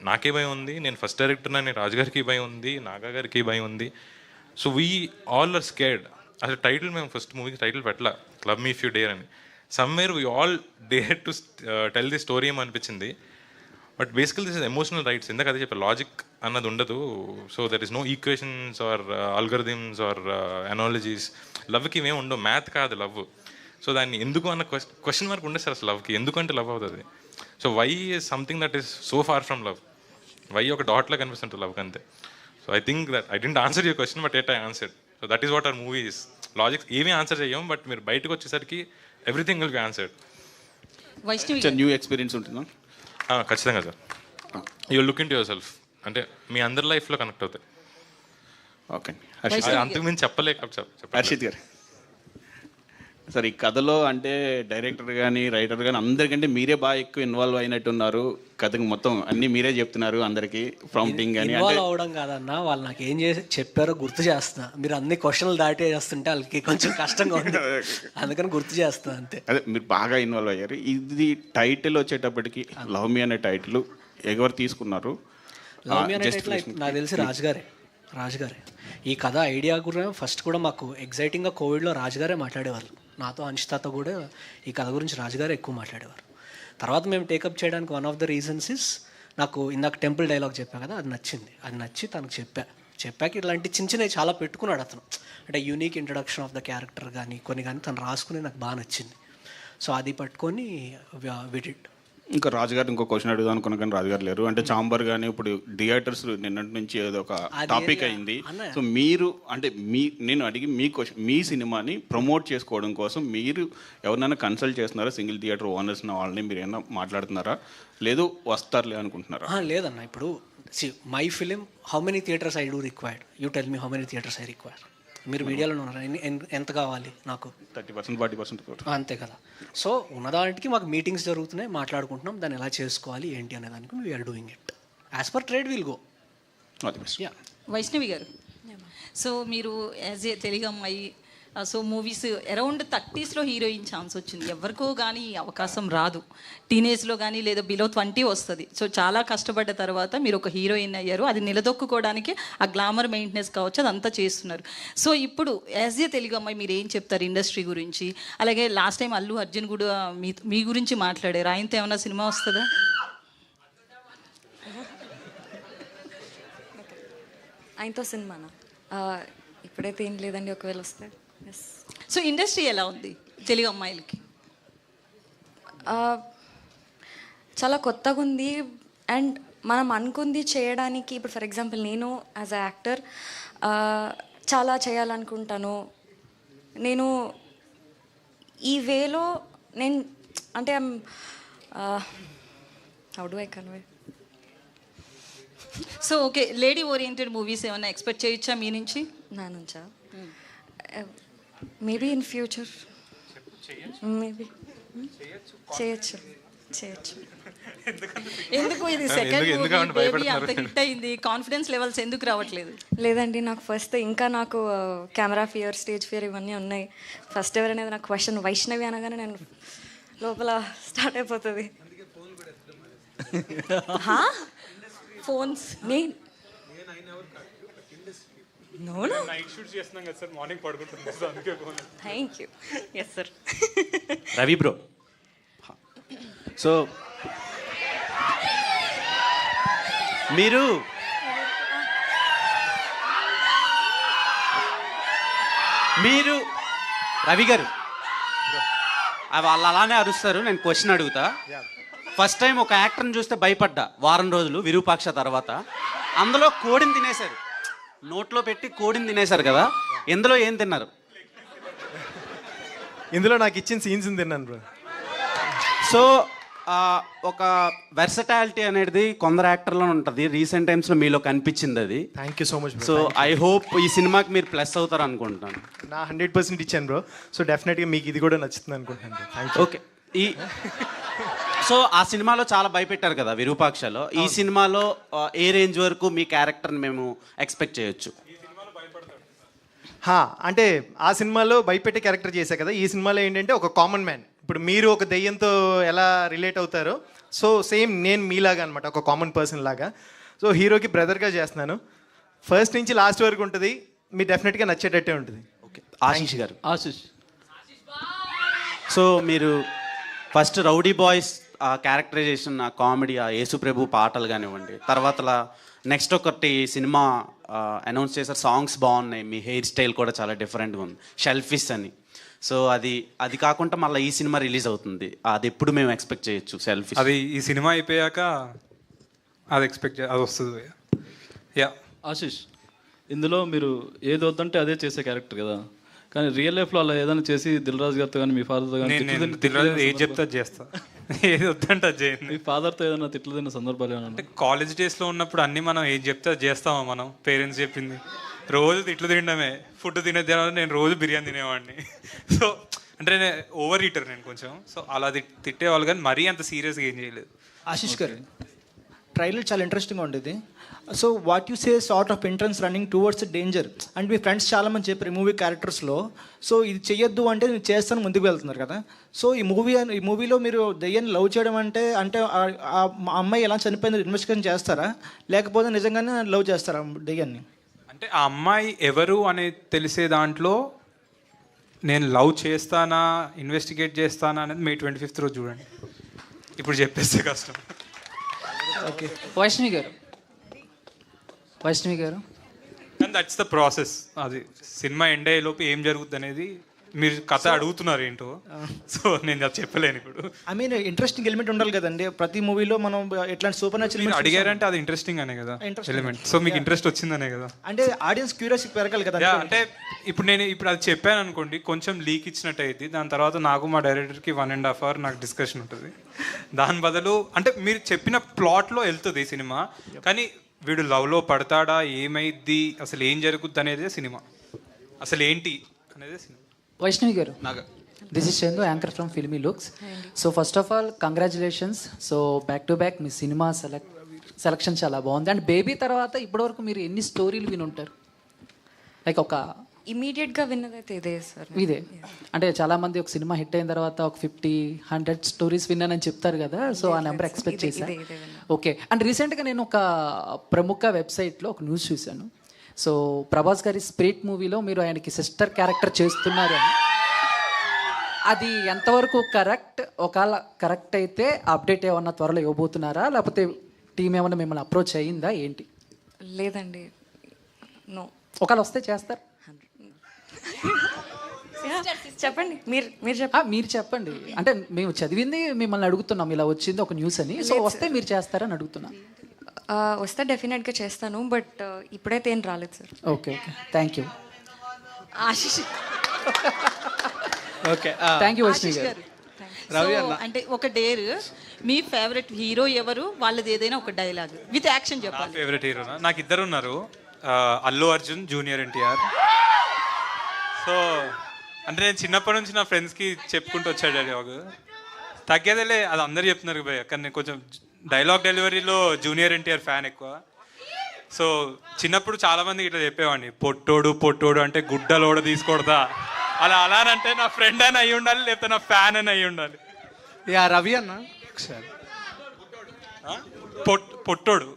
నాకే భయం ఉంది, నేను ఫస్ట్ డైరెక్టర్ అని, రాజుగారికి భయం ఉంది, నాగా గారికి భయం ఉంది. So we all are scared. అసలు టైటిల్ మేము ఫస్ట్ మూవీకి టైటిల్ పెట్టలా, love me if you dare అని. Somewhere we all dare to tell the story ఏమో అనిపించింది. బట్ బేసికల్ దిస్ ఇస్ ఎమోషనల్ రైట్స్. ఎందుకు అదే చెప్పారు, లాజిక్ అన్నది ఉండదు. So there is no equations or algorithms or analogies. లవ్కి ఇవేం ఉండవు, మ్యాథ్ కాదు లవ్. సో దాన్ని ఎందుకు అన్న క్వశ్చన్ మార్క్ ఉండదు సార్ అసలు లవ్కి. ఎందుకంటే లవ్ అవుతుంది. So why is something that is so far from love. Why ఒక డాట్లో కనిపిస్తుంటుంది లవ్కి, అంతే. So I think that I didn't answer your question, but at I answered. So that is what our movie is. Logics ఏమీ answer చేయం, but మీరు బయటకు వచ్చేసరికి everything will be answered. New experience ఉంటుందా? ఖచ్చితంగా sir. You look into yourself. అంటే మీ అందరి లైఫ్లో కనెక్ట్ అవుతాయి. ఓకే అంతకుమించి చెప్పలేక హర్షిత్ గారు సార్, ఈ కథలో అంటే డైరెక్టర్ కానీ రైటర్ కానీ అందరికంటే మీరే బాగా ఎక్కువ ఇన్వాల్వ్ అయినట్టున్నారు. కథకు మొత్తం అన్నీ మీరే చెప్తున్నారు అందరికీ, ప్రాంప్టింగ్ కానీ. ఇన్వాల్వ్ అవడం కాదన్నా, వాళ్ళు నాకు ఏం చేసి చెప్పారో గుర్తు చేస్తున్నా. మీరు అన్ని క్వశ్చన్లు దాటే చేస్తుంటే వాళ్ళకి కొంచెం కష్టంగా ఉంది, అందుకని గుర్తు చేస్తున్నా అంతే. అదే మీరు బాగా ఇన్వాల్వ్ అయ్యారు. ఇది టైటిల్ వచ్చేటప్పటికి లవ్ మీ అనే టైటిల్ ఎవరు తీసుకున్నారు? లవ్ మీ అనే టైటిల్ నాకు తెలిసి రాజుగారే ఈ కథ ఐడియా కూడా ఫస్ట్ కూడా మాకు ఎగ్జైటింగ్గా కోవిడ్లో రాజుగారే మాట్లాడేవారు. నాతో అంచితాతో కూడా ఈ కథ గురించి రాజుగారే ఎక్కువ మాట్లాడేవారు. తర్వాత మేము టేకప్ చేయడానికి one of the reasons is, నాకు ఇందాక టెంపుల్ డైలాగ్ చెప్పా కదా, అది నచ్చి తనకు చెప్పాక ఇలాంటి చిన్న చిన్నవి చాలా పెట్టుకున్నాడు అతను. అంటే unique introduction of the character కానీ కొన్ని కానీ తను రాసుకుని నాకు బాగా నచ్చింది. సో అది పట్టుకొని విడిడ్. ఇంకా రాజుగారు ఇంకో క్వశ్చన్ అడుగుదాం అనుకున్నా కానీ రాజుగారు లేరు. అంటే చాంబర్ కానీ ఇప్పుడు థియేటర్స్ నిన్నటి నుంచి ఏదో ఒక టాపిక్ అయింది. సో మీరు అంటే నేను అడిగి మీ క్వశ్చన్, మీ సినిమాని ప్రమోట్ చేసుకోవడం కోసం మీరు ఎవరినైనా కన్సల్ట్ చేస్తున్నారా? సింగిల్ థియేటర్ ఓనర్స్ వాళ్ళని మీరు ఏమైనా మాట్లాడుతున్నారా? లేదు వస్తారులే అనుకుంటున్నారా? లేదన్న, ఇప్పుడు my film how many theatres I do required, you tell me how many theatres I require. మీరు మీడియాలో ఉన్నారా, ఎంత కావాలి నాకు? 30% 40% అంతే కదా. సో ఉన్నదానికి మాకు మీటింగ్స్ జరుగుతున్నాయి, మాట్లాడుకుంటున్నాం, దాన్ని ఎలా చేసుకోవాలి ఏంటి అనే దానికి we are doing it as per trade will go. Vaishnavi garu, so మీరు యాజ్ ఏ తెలుగు అమ్మాయి, so movies around 30s heroine chance వచ్చింది. ఎవరికో కానీ అవకాశం రాదు. టీనేజ్లో కానీ లేదా బిలో 20 వస్తుంది. సో చాలా కష్టపడ్డ తర్వాత మీరు ఒక హీరోయిన్ అయ్యారు. అది నిలదొక్కుకోవడానికి ఆ గ్లామర్ మెయింటెనెన్స్ కావచ్చు, అదంతా చేస్తున్నారు. సో ఇప్పుడు యాజ్ ఏ తెలుగు అమ్మాయి మీరు ఏం చెప్తారు ఇండస్ట్రీ గురించి? అలాగే లాస్ట్ టైం అల్లు అర్జున్ కూడా మీ గురించి మాట్లాడారు. ఆయనతో ఏమైనా సినిమా వస్తుందా? ఆయనతో సినిమానా? ఇప్పుడైతే ఏం లేదండి, ఒకవేళ వస్తే. సో ఇండస్ట్రీ ఎలా ఉంది తెలుగు అమ్మాయిలకి? చాలా కొత్తగా ఉంది. అండ్ మనం అనుకుంది చేయడానికి, ఇప్పుడు ఫర్ ఎగ్జాంపుల్ నేను యాజ్ అ యాక్టర్ చాలా చేయాలనుకుంటాను. నేను ఈ వేలో నేను అంటే how do I convey. So okay, lady oriented movies ఏమైనా ఎక్స్పెక్ట్ చేయొచ్చా మీ నుంచి? నా నుంచా? మేబీ ఇన్ ఫ్యూచర్ మేబీ చేయొచ్చు. ఎందుకు ఇది సెకండ్ మూవీ అంత హిట్ అయింది, కాన్ఫిడెన్స్ లెవెల్స్ ఎందుకు రావట్లేదు? లేదండి, నాకు ఫస్ట్ ఇంకా నాకు కెమెరా ఫియర్, స్టేజ్ ఫియర్ ఇవన్నీ ఉన్నాయి. ఫస్ట్ ఎవరనేది నాకు క్వశ్చన్ వైష్ణవి అనగానే నేను లోపల స్టార్ట్ అయిపోతుంది. Phones thank you. Yes sir. Ravi bro, so మీరు రవి గారు వాళ్ళు అలానే అరుస్తారు. నేను క్వశ్చన్ అడుగుతా. ఫస్ట్ టైం ఒక యాక్టర్ని చూస్తే భయపడ్డా వారం రోజులు విరూపాక్ష తర్వాత. అందులో కోడిని తినేశారు, నోట్లో పెట్టి కోడిని తినేశారు కదా, ఇందులో ఏం తిన్నారు? ఇందులో నాకు ఇచ్చిన సీన్స్ తిన్నాను బ్రో. సో ఒక వెర్సటాలిటీ అనేది కొందరు యాక్టర్లో ఉంటుంది. రీసెంట్ టైమ్స్లో మీలో కనిపించింది అది. Thank you so much. So I hope ఈ సినిమాకి మీరు ప్లస్ అవుతారు అనుకుంటున్నాను. నా 100% ఇచ్చాను బ్రో. సో డెఫినెట్గా మీకు ఇది కూడా నచ్చుతుంది అనుకుంటున్నాను. Thank you. ఓకే, సో ఆ సినిమాలో చాలా భయపెట్టారు కదా విరూపాక్షలో. ఈ సినిమాలో ఏ రేంజ్ వరకు మీ క్యారెక్టర్ని మేము ఎక్స్పెక్ట్ చేయొచ్చు? అంటే ఆ సినిమాలో భయపెట్టే క్యారెక్టర్ చేశా కదా, ఈ సినిమాలో ఏంటంటే ఒక కామన్ మ్యాన్. ఇప్పుడు మీరు ఒక దెయ్యంతో ఎలా రిలేట్ అవుతారో, సో సేమ్ నేను మీలాగా అనమాట, ఒక కామన్ పర్సన్ లాగా. సో హీరోకి బ్రదర్గా చేస్తున్నాను. ఫస్ట్ నుంచి లాస్ట్ వరకు ఉంటుంది, మీరు డెఫినెట్గా నచ్చేటట్టే ఉంటుంది. ఓకే, ఆశీష్ గారు. సో మీరు ఫస్ట్ రౌడీ బాయ్స్ ఆ క్యారెక్టరైజేషన్, ఆ కామెడీ, ఆ యేసుప్రభు పాటలు కానివ్వండి, తర్వాత నెక్స్ట్ ఒకటి సినిమా అనౌన్స్ చేశారు, సాంగ్స్ బాగున్నాయి, మీ హెయిర్ స్టైల్ కూడా చాలా డిఫరెంట్గా ఉంది, షెల్ఫిష్ అని. సో అది కాకుండా మళ్ళీ ఈ సినిమా రిలీజ్ అవుతుంది, అది ఎప్పుడు మేము ఎక్స్పెక్ట్ చేయొచ్చు? సెల్ఫిష్ అది ఈ సినిమా అయిపోయాక అది అది వస్తుంది. యా ఆశీష్, ఇందులో మీరు ఏది వద్దంటే అదే చేసే క్యారెక్టర్ కదా, కానీ రియల్ లైఫ్లో అలా ఏదైనా చేసి దిల్ రాజు గారితో కానీ మీ ఫాదర్తో కానీ ఏది చెప్తా చేస్తా, ఏది వద్దంటే అది చేయండి. మీ ఫాదర్తో ఏదైనా తిట్లదిన్న సందర్భాలు ఏమన్నా? అంటే కాలేజ్ డేస్లో ఉన్నప్పుడు అన్నీ మనం ఏది చెప్తే చేస్తామా మనం, పేరెంట్స్ చెప్పింది. రోజు తిట్లు తినడమే, ఫుడ్ తినే నేను రోజు బిర్యానీ తినేవాడిని. సో అంటే నేను ఓవర్ ఈటర్ నేను కొంచెం. సో అలా తిట్టేవాళ్ళు, కానీ మరీ అంత సీరియస్గా ఏం చేయలేదు. ఆశిష్ గారు, ట్రైలర్ చాలా ఇంట్రెస్టింగ్గా ఉండేది. So what you say sort of entrance running towards danger and me friends చాలామంది చెప్పారు ఈ మూవీ క్యారెక్టర్స్లో. సో ఇది చెయ్యొద్దు అంటే మీరు చేస్తాను ముందుకు వెళ్తున్నారు కదా. సో ఈ మూవీలో మీరు దెయ్యాన్ని లవ్ చేయడం అంటే ఆ అమ్మాయి ఎలా చనిపోయిందో ఇన్వెస్టిగేషన్ చేస్తారా, లేకపోతే నిజంగానే లవ్ చేస్తారా దెయ్యాన్ని? అంటే ఆ అమ్మాయి ఎవరు అనేది తెలిసే దాంట్లో నేను లవ్ చేస్తానా ఇన్వెస్టిగేట్ చేస్తానా అనేది May 25th రోజు చూడండి. ఇప్పుడు చెప్పేస్తే కష్టం. ఓకే, వైష్ణవి గారు కానీ దట్స్ ద ప్రాసెస్. అది సినిమా ఎండ్ అయ్యేలోపు ఏం జరుగుతుంది అనేది మీరు కథ అడుగుతున్నారు ఏంటో, సో నేను అది చెప్పలేను ఇప్పుడు. ఐ మీన్ ఇంట్రెస్టింగ్ ఎలిమెంట్ ఉండాలి కదండి ప్రతి మూవీలో. మనం ఎట్లాంటి సూపర్ న్యాచురల్ అడిగారంటే అది ఇంట్రెస్టింగ్ అనే కదా ఎలిమెంట్. సో మీకు ఇంట్రెస్ట్ వచ్చిందనే కదా, అంటే ఆడియన్స్ క్యూరియాసిటీ పెరగాలి కదా. అంటే ఇప్పుడు అది చెప్పాను అనుకోండి, కొంచెం లీక్ ఇచ్చినట్టు అయింది. దాని తర్వాత నాకు మా డైరెక్టర్కి 1.5 hour నాకు డిస్కషన్ ఉంటుంది. దాని బదులు అంటే మీరు చెప్పిన ప్లాట్లో వెళ్తుంది సినిమా, కానీ వీడు లవ్లో పడతాడా, ఏమైద్ది, అసలు ఏం జరుగుద్ది అనేది సినిమా, అసలు ఏంటి అనేది సినిమా. వైష్ణవి గారు, this is Chandu, anchor from filmy looks. So first of all congratulations. So back to back me cinema selection చాలా బాగుంది. అండ్ బేబీ తర్వాత ఇప్పటివరకు మీరు ఎన్ని స్టోరీలు విని ఉంటారు? లైక్ ఒక ఇమీడియట్గా విన్నదైతే ఇదే సార్. ఇదే అంటే చాలామంది ఒక సినిమా హిట్ అయిన తర్వాత ఒక 50-100 స్టోరీస్ విన్నానని చెప్తారు కదా. సో ఆ నెంబర్ ఎక్స్పెక్ట్ చేశాను. ఓకే. అండ్ రీసెంట్గా నేను ఒక ప్రముఖ వెబ్సైట్లో ఒక న్యూస్ చూశాను. సో ప్రభాస్ గారి స్పిరిట్ మూవీలో మీరు ఆయనకి సిస్టర్ క్యారెక్టర్ చేస్తున్నారు అని. అది ఎంతవరకు కరెక్ట్? ఒకవేళ కరెక్ట్ అయితే అప్డేట్ ఏమన్నా త్వరలో ఇవ్వబోతున్నారా, లేకపోతే టీం ఏమన్నా మిమ్మల్ని అప్రోచ్ అయ్యిందా ఏంటి? లేదండి, నో. ఒకవేళ వస్తే చేస్తారు? చెప్పండి, మీరు మీరు చెప్పండి. అంటే మేము చదివింది మిమ్మల్ని అడుగుతున్నాం, ఇలా వచ్చింది ఒక న్యూస్ అని. సో వస్తే మీరు చేస్తారని అడుగుతున్నా. వస్తే డెఫినెట్గా చేస్తాను, బట్ ఇప్పుడైతే ఏం రాలేదు sir. Okay okay, thank you. Ashish okay, thank you Vaishnavi గారు. అంటే ఒక డేర్, మీ ఫేవరెట్ హీరో ఎవరు, వాళ్ళది ఏదైనా ఒక డైలాగ్ విత్ యాక్షన్ చెప్పాలి. ఫేవరెట్ హీరోనా? నాకు ఇద్దరు ఉన్నారు, అల్లు అర్జున్, జూనియర్ ఎన్టీఆర్. సో అంటే నేను చిన్నప్పటి నుంచి నా ఫ్రెండ్స్కి చెప్పుకుంటూ వచ్చాడు డైలాగ్. తగ్గేదేలే, అది అందరు చెప్తున్నారు భయ్య, కానీ నేను కొంచెం డైలాగ్ డెలివరీలో జూనియర్ ఎన్టీఆర్ ఫ్యాన్ ఎక్కువ. సో చిన్నప్పుడు చాలామందికి ఇట్లా చెప్పేవాడిని, పొట్టోడు అంటే గుడ్డలోడ తీసుకొడతా, అలా అంటే నా ఫ్రెండ్ అని అయి ఉండాలి, లేకపోతే నా ఫ్యాన్ అని అయి ఉండాలి. రవి అన్న ఒకసారి పొట్టోడు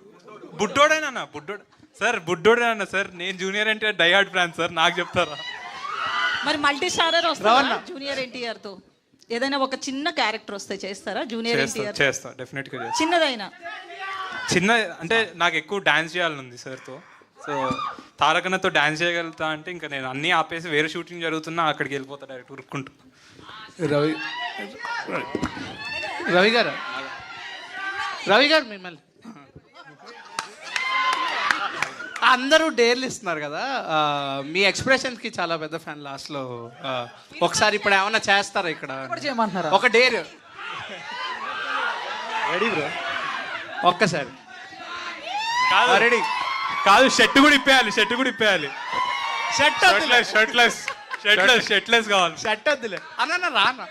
బుడ్డోడేనా? బుడ్డోడు సార్, బుడ్డోడేనా సార్? నేను junior NTR diehard fan sir, నాకు చెప్తారా? మరి మల్టీ స్టారర్ వస్తారా జూనియర్ ఎన్టీఆర్ తో? ఏదైనా ఒక చిన్న క్యారెక్టర్ వస్తే చేస్తారా జూనియర్ ఎన్టీఆర్? చేస్తా, డెఫినెట్గా చేస్తా. చిన్నదైనా చిన్న అంటే నాకు ఎక్కువ డాన్స్ చేయాలని ఉంది సార్తో. సో తారకన్నతో డాన్స్ చేయగలుగుతా అంటే ఇంకా నేను అన్నీ ఆపేసి వేరే షూటింగ్ జరుగుతున్నా అక్కడికి వెళ్ళిపోతా డైరెక్ట్ ఉరుక్కుంటూ. రవి గారు మిమ్మల్ని అందరూ డేర్లు ఇస్తున్నారు కదా, మీ ఎక్స్ప్రెషన్స్కి చాలా పెద్ద ఫ్యాన్. లాస్ట్లో ఒకసారి ఇప్పుడు ఏమన్నా చేస్తారా ఇక్కడ? చేయమంటున్నారా? ఒక డేర్ రెడీ బ్రో, ఒక్కసారి రెడీ కాదు, షర్ట్ కూడా ఇప్పేయాలి. షర్ట్లెస్ కావాలి. షర్ట్ వద్దులే అన్న, రానా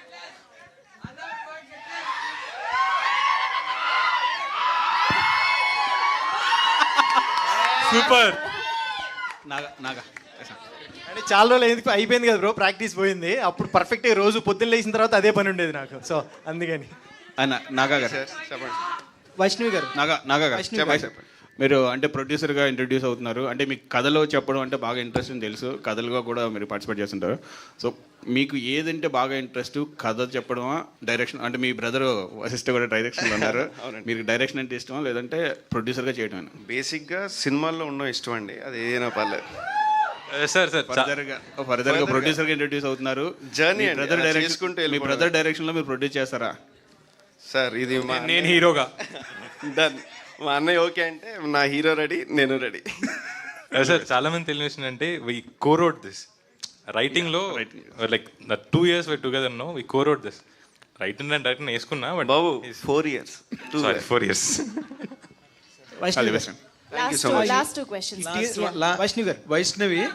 సూపర్. అంటే చాలా రోజులు ఎందుకు అయిపోయింది కదా బ్రో, ప్రాక్టీస్ పోయింది. అప్పుడు పర్ఫెక్ట్గా రోజు పొద్దున్న లేచిన తర్వాత అదే పని ఉండేది నాకు. సో అందుకని నాగా గారు, వైష్ణవి గారు, నాగా గారు మీరు అంటే ప్రొడ్యూసర్గా ఇంట్రడ్యూస్ అవుతున్నారు. అంటే మీకు కథలో చెప్పడం అంటే బాగా ఇంట్రెస్ట్ అని తెలుసు, కథలుగా కూడా మీరు పార్టిసిపేట్ చేస్తుంటారు. సో మీకు ఏదంటే బాగా ఇంట్రెస్ట్, కథ చెప్పడమా, డైరెక్షన్? అంటే మీ బ్రదర్ వశిష్ఠ కూడా డైరెక్షన్లో ఉన్నారు, మీకు డైరెక్షన్ అంటే ఇష్టమా లేదంటే ప్రొడ్యూసర్గా చేయడం? బేసిక్గా సినిమాల్లో ఉండడం ఇష్టం అండి, అది ఏదైనా పర్లేదు సార్. ఫర్దర్గా ప్రొడ్యూసర్గా ఇంట్రడ్యూస్ అవుతున్నారు. జర్నీ మీ బ్రదర్ డైరెక్షన్లో మీరు ప్రొడ్యూస్ చేస్తారా సార్? ఇది నేను హీరోగా డన్. మా అన్నయ్య ఓకే అంటే నా హీరో రెడీ, నేను రెడీ. సార్ చాలా మంది తెలియని విషయం అంటే వి కోరోడ్ దిస్ రైటింగ్లో like 2 years we're together now, we co-wrote this. Writing and direction వేసుకున్నా బట్ బాబు 4 years. Sorry, 4 years. Last 2 questions. Vaishnavi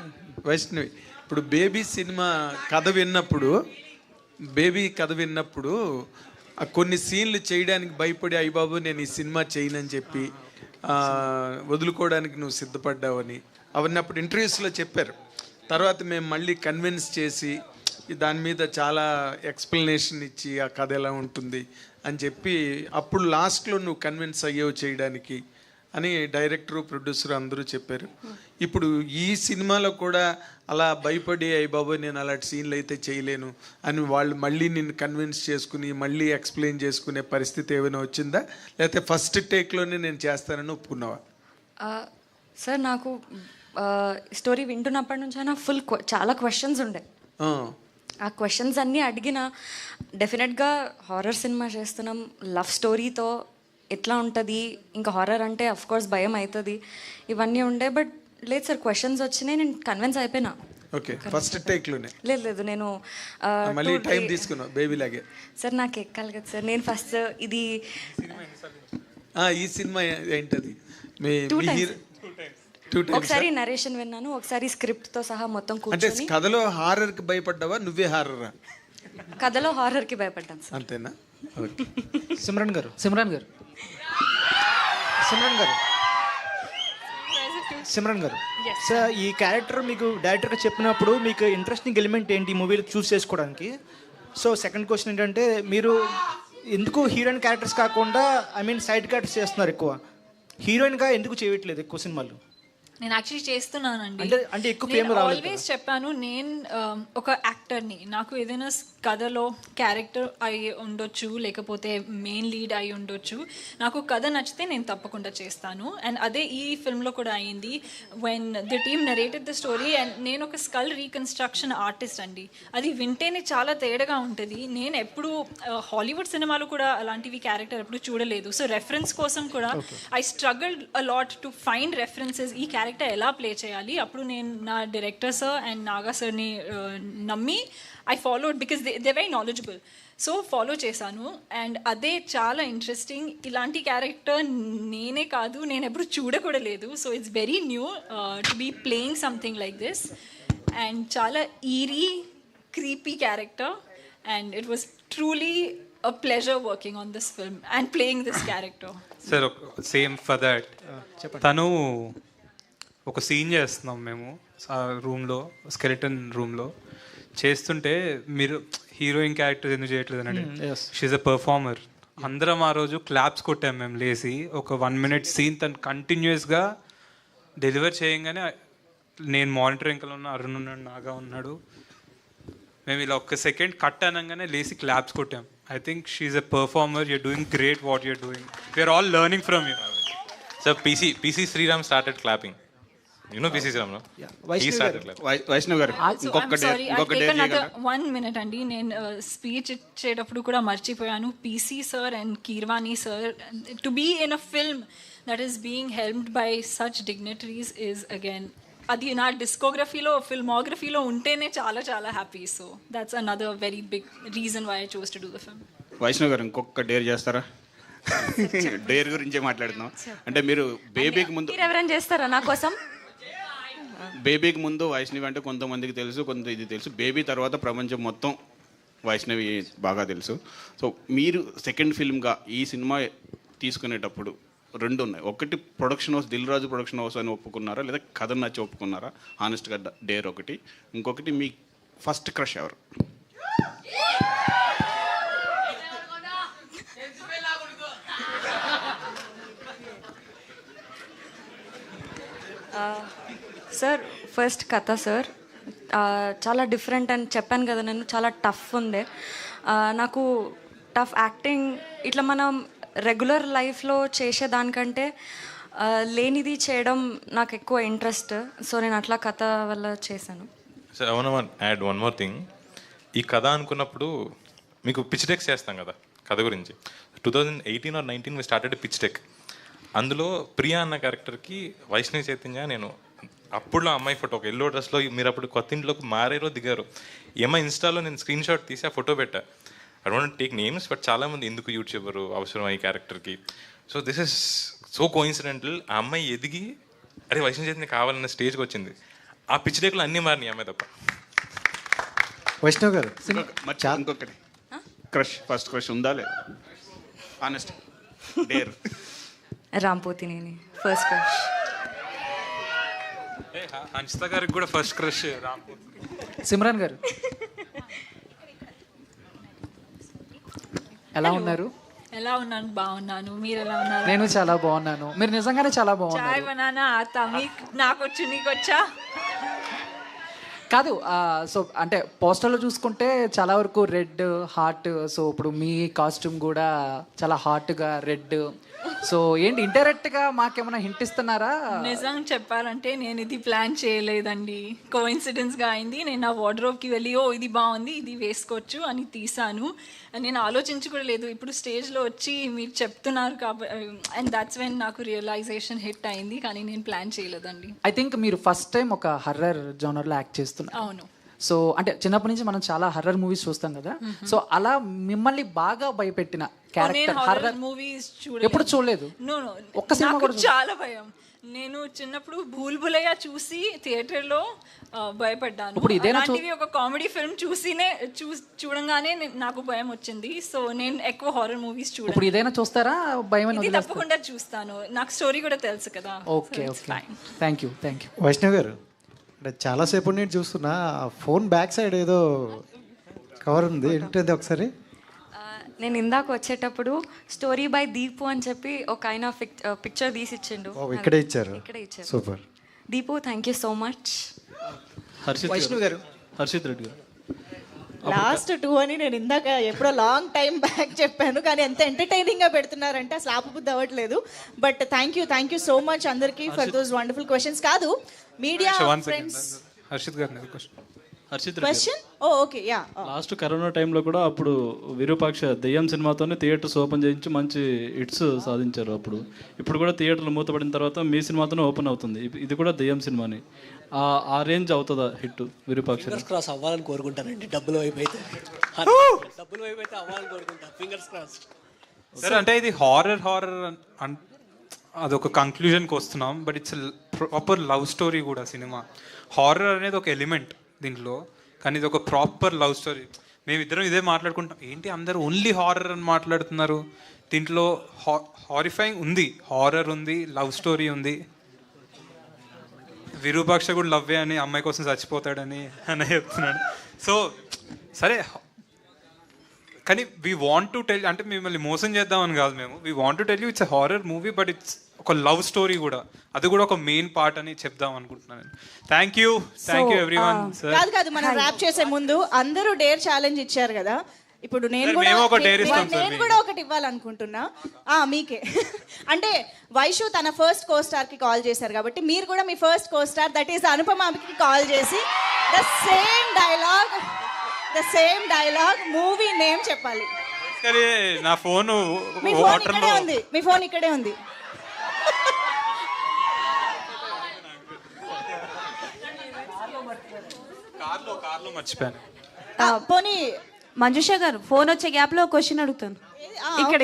ఇప్పుడు బేబీ సినిమా కథ విన్నప్పుడు కొన్ని సీన్లు చేయడానికి భయపడి అయ్యబాబు నేను ఈ సినిమా చేయనని చెప్పి వదులుకోవడానికి నువ్వు సిద్ధపడ్డావని అవన్నీ అప్పుడు ఇంటర్వ్యూస్లో చెప్పారు. తర్వాత మేము మళ్ళీ కన్విన్స్ చేసి దాని మీద చాలా ఎక్స్ప్లెనేషన్ ఇచ్చి ఆ కథ ఎలా ఉంటుంది అని చెప్పి అప్పుడు లాస్ట్లో నువ్వు కన్విన్స్ అయ్యేవు చేయడానికి అని డైరెక్టరు ప్రొడ్యూసర్ అందరూ చెప్పారు. ఇప్పుడు ఈ సినిమాలో కూడా అలా భయపడి అయ్యి బాబోయ్ నేను అలాంటి సీన్లు అయితే చేయలేను అని వాళ్ళు మళ్ళీ నిన్ను కన్విన్స్ చేసుకుని మళ్ళీ ఎక్స్ప్లెయిన్ చేసుకునే పరిస్థితి ఏమైనా వచ్చిందా, లేకపోతే ఫస్ట్ టేక్లోనే నేను చేస్తానని ఒప్పుకున్నావా? సార్ నాకు స్టోరీ వింటున్నప్పటి నుంచి అయినా చాలా క్వశ్చన్స్ ఉండే. ఆ క్వశ్చన్స్ అన్నీ అడిగిన డెఫినెట్గా హారర్ సినిమా చేస్తున్నాం, లవ్ స్టోరీతో ఎట్లా ఉంటుంది, ఇంకా హారర్ అంటే అఫ్ కోర్స్ భయం అవుతుంది, ఇవన్నీ ఉండే. బట్ లేదు సార్, క్వశ్చన్స్ వచ్చినాయి, నేను కన్విన్స్ అయిపోయినా. ఓకే, ఫస్ట్ టేక్లోనే? లేదు నేను మళ్ళీ టైం తీసుకున్నావు బేబీ లాగే. సార్ నాకు ఎక్కాలి కదా సార్, నేను ఫస్ట్ ఇది ఈ సినిమా ఏంటది? ఒకసారి నరేషన్ విన్నాను, ఒకసారి స్క్రిప్ట్తో సహా మొత్తం అంటే కూర్చొని. కథలో హారర్కి భయపడ్డావా, నువ్వే హారరా? కథలో హారర్కి భయపడ్డాను సార్. అంతేనా? సిమ్రన్ గారు సార్, ఈ క్యారెక్టర్ మీకు డైరెక్టర్గా చెప్పినప్పుడు మీకు ఇంట్రెస్టింగ్ ఎలిమెంట్ ఏంటి ఈ మూవీలో చూస్ చేసుకోవడానికి? సో సెకండ్ క్వశ్చన్ ఏంటంటే, మీరు ఎందుకు హీరోయిన్ క్యారెక్టర్స్ కాకుండా సైడ్ క్యారెక్టర్స్ చేస్తున్నారు ఎక్కువ, హీరోయిన్గా ఎందుకు చేయట్లేదు ఎక్కువ సినిమాలు? నేను యాక్చువల్లీ చేస్తున్నానండి. అంటే ఎక్కువ ఫేమ్ రావాలి. ఆల్వేస్ చెప్పాను, నేను ఒక యాక్టర్ని, నాకు ఏదైనా కథలో క్యారెక్టర్ అయి ఉండొచ్చు, లేకపోతే మెయిన్ లీడ్ అయి ఉండొచ్చు, నాకు కథ నచ్చితే నేను తప్పకుండా చేస్తాను. అండ్ అదే ఈ ఫిల్మ్లో కూడా అయ్యింది. When the team narrated the story, and నేను ఒక స్కల్ రీకన్స్ట్రక్షన్ ఆర్టిస్ట్ అండి, అది వింటేనే చాలా తేడాగా ఉంటుంది. నేను ఎప్పుడు హాలీవుడ్ సినిమాలో కూడా అలాంటివి క్యారెక్టర్ ఎప్పుడు చూడలేదు. సో రెఫరెన్స్ కోసం కూడా I struggled a lot to find references, ఈ క్యారెక్టర్ ఎలా ప్లే చేయాలి. అప్పుడు నేను నా డైరెక్టర్ సార్ అండ్ నాగా సార్ని నమ్మి I followed, because they very knowledgeable. So follow చేశాను. అండ్ అదే చాలా ఇంట్రెస్టింగ్. ఇలాంటి క్యారెక్టర్ నేనే కాదు, నేను ఎప్పుడు చూడకూడా లేదు. So it's very new to be playing something like this. And చాలా eerie creepy character, and it was truly a pleasure working on this film and playing this character. Sir, same for that. తను ఒక scene చేస్తున్నాం మేము రూమ్లో, skeleton రూమ్లో చేస్తుంటే, మీరు heroine character ఎందుకు చేయట్లేదు అంటే, షీఈ్ అ పర్ఫార్మర్. అందరం ఆ రోజు క్లాప్స్ కొట్టాం మేము లేసి. ఒక 1 minute సీన్ తను కంటిన్యూస్గా డెలివర్ చేయగానే, నేను మానిటర్ వెంకలు ఉన్న, అరుణ్ ఉన్నాడు, నాగా ఉన్నాడు, మేము ఇలా ఒక్క సెకండ్ కట్ అనగానే లేసి క్లాప్స్ కొట్టాం. I think she's a performer. You're doing great what you're doing. We're all learning from you. So PC Sriram started clapping. You know PC Sriram, no? Yeah. He started clapping. Vaishnav గారు So I'm sorry, I'll take another 1 minute అండి. నేను speech ఇచ్చేటప్పుడు కూడా మర్చిపోయాను. PC sir and Kirwani sir, to be in a film that is being helmed by such dignitaries is again, అది నా డిస్కోగ్రఫీలో, ఫిల్మోగ్రఫీలో ఉంటేనే చాలా చాలా happy. So that's another very big reason why I chose to do the film. Vaishnav గారు ఇంకొక dare చేస్తారా? Dare గురించే మాట్లాడుతున్నాం. అంటే మీరు బేబీకి ముందు ఎవరైనా చేస్తారా నా కోసం? బేబీకి ముందు వైష్ణవి అంటే కొంతమందికి తెలుసు, కొంత ఇది తెలుసు. బేబీ తర్వాత ప్రపంచం మొత్తం వైష్ణవి బాగా తెలుసు. సో మీరు సెకండ్ ఫిల్మ్గా ఈ సినిమా తీసుకునేటప్పుడు 2 ఉన్నాయి. ఒకటి production house, Dil Raju production house అని ఒప్పుకున్నారా, లేదా కథ నచ్చి ఒప్పుకున్నారా? హానెస్ట్గా డేర్ ఒకటి. ఇంకొకటి మీ ఫస్ట్ క్రష్ ఎవరు? సార్ ఫస్ట్ కథ సార్ చాలా డిఫరెంట్ అని చెప్పాను కదా, నేను చాలా టఫ్ ఉండే. నాకు టఫ్ యాక్టింగ్ ఇట్లా మనం రెగ్యులర్ లైఫ్లో చేసేదానికంటే లేనిది చేయడం నాకు ఎక్కువ ఇంట్రెస్ట్. సో నేను అట్లా కథ వల్ల చేశాను. So I want add one more thing. ఈ కథ అనుకున్నప్పుడు మీకు పిచ్ డెక్స్ చేస్తాం కదా కథ గురించి. 2018 or 19 we started a pitch deck. అందులో ప్రియా అన్న క్యారెక్టర్కి వైష్ణవి చైతన్య, నేను అప్పుడులో అమ్మాయి ఫోటో, ఒక ఎల్లో డ్రెస్లో, మీరు అప్పుడు కొత్త ఇంట్లోకి మారేలో దిగారు. ఏమో ఇన్స్టాలో నేను స్క్రీన్ షాట్ తీసి ఆ ఫోటో పెట్టా. I don't take names, but చాలామంది ఎందుకు యూట్యూబర్ అవసరం ఈ క్యారెక్టర్కి. So this is so coincidental, ఆ అమ్మాయి ఎదిగి అరే వైష్ణవి చేతిని కావాలన్న స్టేజ్కి వచ్చింది. ఆ పిచ్చి డేకులు అన్నీ మారినాయి అమ్మాయి తప్ప. వైష్ణవ్ గారు ఇంకొకటి క్రష్, ఫస్ట్ క్రష్ ఉందా లేదా? Honest dare. Ram Pothineni first crush. Hanshitha గారికి కూడా ఫస్ట్ క్రష్ రాంపోతి. సిమ్రాన్ గారు ఎలా ఉన్నారు? ఎలా ఉన్నాను? బాగున్నాను. మీరు ఎలా ఉన్నారు? నేను చాలా బాగున్నాను. మీరు నిజంగానే చాలా చాయ్ బాగున్నారు. బనానా ఆతా మీకు నాకు వచ్చు నీకు వచ్చా? కాదు సో అంటే పోస్టర్లో చూసుకుంటే చాలా వరకు రెడ్ హార్ట్. సో ఇప్పుడు మీ కాస్ట్యూమ్ కూడా చాలా హాట్గా రెడ్. సో ఏంటి ఇండైరెక్ట్గా మాకేమైనా హింట్ ఇస్తున్నారా? నిజం చెప్పాలంటే నేను ఇది ప్లాన్ చేయలేదండి, కోఇన్సిడెన్స్గా అయింది. నేను నా వార్డ్రోబ్కి వెళ్ళి ఓ ఇది బాగుంది ఇది వేసుకోవచ్చు అని తీసాను. నేను ఆలోచించి కూడా లేదు. ఇప్పుడు స్టేజ్లో వచ్చి మీరు చెప్తున్నారు కాబట్టి అండ్ దట్స్ వెన్ నాకు రియలైజేషన్ హిట్ అయింది. కానీ నేను ప్లాన్ చేయలేదండి. ఐ థింక్ మీరు ఫస్ట్ టైం ఒక హర్రర్ జోనర్లో యాక్ట్ చేస్తున్నారు. అవును. సో అంటే చిన్నప్పటి నుంచి మనం చాలా హర్రర్ మూవీస్ చూస్తాం కదా. సో అలా మిమ్మల్ని బాగా భయపెట్టిన క్యారెక్టర్ హర్రర్ మూవీస్ ఎప్పుడు చూడలేదు? ఒక్క సినిమా కూడా చాలా భయం. నేను చిన్నప్పుడు భూల్ భులయ్యా చూసి థియేటర్లో భయపడ్డాను. ఇప్పుడు ఇదేనా అలాంటివి ఒక కామెడీ ఫిల్మ్ చూడంగానే నాకు భయం వచ్చింది. సో నేను ఎక్కువ హారర్ మూవీస్ చూడను. ఇప్పుడు ఇదేనా చూస్తారా? భయం ఇది తప్పకుండా చూస్తాను. నాకు స్టోరీ కూడా తెలుసు కదా. Okay okay thank you. Vaishnav గారు అంటే చాలాసేపు నేను చూస్తున్నా ఫోన్ బ్యాక్ సైడ్ ఏదో కవర్ ఉంది, ఏంటది ఒకసారి? నేను ఇందాక వచ్చేటప్పుడు స్టోరీ బై దీపు అని చెప్పి ఒక ఆయన పిక్చర్ తీసి ఇచ్చిండు. ఇక్కడే ఇచ్చారు. ఇక్కడే ఇచ్చారు. Super Deepu, thank you so much. Vaishnav గారు, హర్షిత్ రెడ్డి గారు లాస్ట్ 2 అని నేను ఇందాక ఎప్పుడో లాంగ్ టైం బ్యాక్ చెప్పాను. కానీ ఎంత ఎంటర్టైనింగ్గా పెడుతున్నారంటే అసలు ఆపబుద్ధి అవ్వట్లేదు. But thank you so much అందరికీ ఫర్ దోస్ వండర్ఫుల్ క్వశ్చన్స్. కాదు మీడియా ఫ్రెండ్స్ హర్షిత్ గారు question okay yeah last corona టైంలో కూడా అప్పుడు విరూపాక్ష దెయ్యం సినిమాతోనే థియేటర్స్ ఓపెన్ చేయించి మంచి హిట్స్ సాధించారు. ఇప్పుడు కూడా థియేటర్లు మూతపడిన తర్వాత మీ సినిమాతోనే ఓపెన్ అవుతుంది. ఇది కూడా దెయ్యం సినిమాని. ఆ రేంజ్ అవుతుందా హిట్ విరూపాక్ష? ఫింగర్స్ క్రాస్ అవ్వాలని కోరుకుంటానండి. డబ్బులు వైపు అయితే అవ్వాలని కోరుకుంటాను. Fingers cross. సార్ అంటే ఇది హారర్ అదొక కంక్లూజన్కి వస్తున్నాం. But it's proper love story కూడా సినిమా. హారర్ అనేది ఒక ఎలిమెంట్ దీంట్లో, కానీ ఇది ఒక ప్రాపర్ లవ్ స్టోరీ. మేమిద్దరం ఇదే మాట్లాడుకుంటాం, ఏంటి అందరూ ఓన్లీ హారర్ అని మాట్లాడుతున్నారు. దీంట్లో హారిఫైయింగ్ ఉంది, హారర్ ఉంది, లవ్ స్టోరీ ఉంది. విరూపాక్ష కూడా లవ్వే అని అమ్మాయి కోసం చచ్చిపోతాడని అని చెప్తున్నాడు. సో సరే, కానీ వీ వాంట్ టు టెల్, అంటే మిమ్మల్ని మోసం చేద్దామని కాదు మేము. We want to tell you it's a horror movie, but it's ఒక లవ్ స్టోరీ కూడా, అది కూడా ఒక మెయిన్ పార్ట్ అని చెప్దాం అనుకుంటున్నాను. Thank you everyone. కాదు మనం ర్యాప్ చేసే ముందు అందరూ డేర్ ఛాలెంజ్ ఇచ్చారు కదా. ఇప్పుడు నేను కూడా ఒకటి ఇవ్వాలనుకుంటున్నా మీకే. అంటే వైషు తన ఫస్ట్ కో స్టార్ కి కాల్ చేశారు కాబట్టి మీరు కూడా మీ first co-star that is అనుపమకి కాల్ చేసి the same dialogue movie name చెప్పాలి. నా ఫోన్ మీ ఫోన్ ఇక్కడే ఉంది. కార్లో మర్చిపోయాను. పోనీ మంజుష గారు ఫోన్ వచ్చే గ్యాప్ లో క్వశ్చన్ అడుగుతాను. ఇక్కడ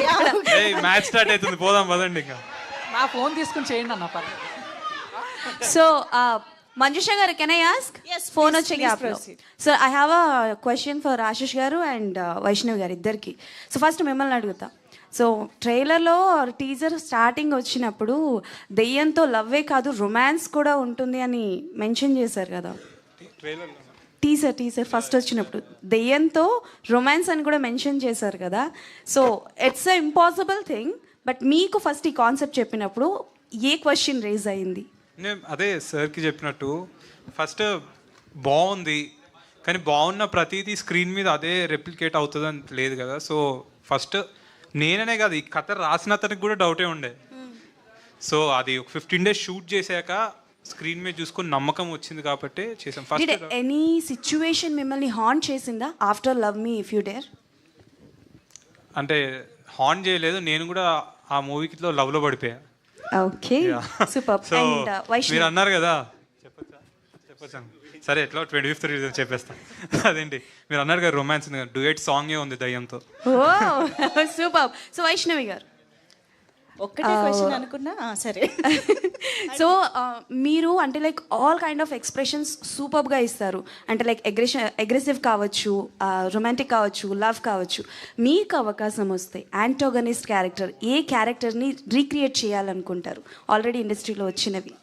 మ్యాచ్ స్టార్ట్ అవుతుంది, పోదాం పదండి. ఇంకా మా ఫోన్ తీసుకుని చేయండి అన్న. సో మంజుష గారు, కెన్ ఐ ఆస్క్? ఫోన్ వచ్చే గ్యాప్ లో. So I have a question for Ashish గారు అండ్ వైష్ణవ్ గారు ఇద్దరికి. సో ఫస్ట్ మిమ్మల్ని అడుగుతా. సో ట్రైలర్లో టీజర్ స్టార్టింగ్ వచ్చినప్పుడు దెయ్యంతో లవ్వే కాదు రొమాన్స్ కూడా ఉంటుంది అని మెన్షన్ చేశారు కదా. టీజర్ ఫస్ట్ వచ్చినప్పుడు దెయ్యంతో రొమాన్స్ అని కూడా మెన్షన్ చేశారు కదా. So it's a impossible thing, but మీకు ఫస్ట్ ఈ కాన్సెప్ట్ చెప్పినప్పుడు ఏ క్వశ్చన్ రేజ్ అయింది? నేను అదే సార్కి చెప్పినట్టు, ఫస్ట్ బాగుంది కానీ బాగున్న ప్రతిదీ స్క్రీన్ మీద అదే రెప్లికేట్ అవుతుందని లేదు కదా. సో ఫస్ట్ నేననే కాదు, ఈ కథ రాసిన అతనికి కూడా డౌటే ఉండే. సో అది ఒక 15 days షూట్ చేశాక స్క్రీన్ మీద చూసుకొని నమ్మకం వచ్చింది కాబట్టి చేసాం. ఫస్ట్ ఎనీ సిచ్యువేషన్ మిమ్మల్ని హాంట్ చేసిందా after love me if you dare? అంటే హాంట్ చేయలేదు, నేను కూడా ఆ మూవీలో లవ్లో పడిపోయా. Okay super. అండ్ మీరు అన్నారు కదా, చెప్పొచ్చా? సరే ఎట్లా 25th రిలీజ్ చెప్పేస్తాను. అదేంటి మీరు అన్నారు కదా రొమాన్స్ ఉంది కదా, డ్యూయట్ సాంగే ఉంది దయ్యంతో. సూపర్. సో వైష్ణవి గారు, ఒక్కటే క్వశ్చన్ అనుకున్నా సరే. సో మీరు అంటే like all kind of expressions సూపర్గా ఇస్తారు. అంటే లైక్ అగ్రెసివ్ కావచ్చు, రొమాంటిక్ కావచ్చు, లవ్ కావచ్చు. మీకు అవకాశం వస్తే యాంటోగనిస్ట్ క్యారెక్టర్ ఏ క్యారెక్టర్ని రీక్రియేట్ చేయాలనుకుంటారు ఆల్రెడీ ఇండస్ట్రీలో వచ్చినవి?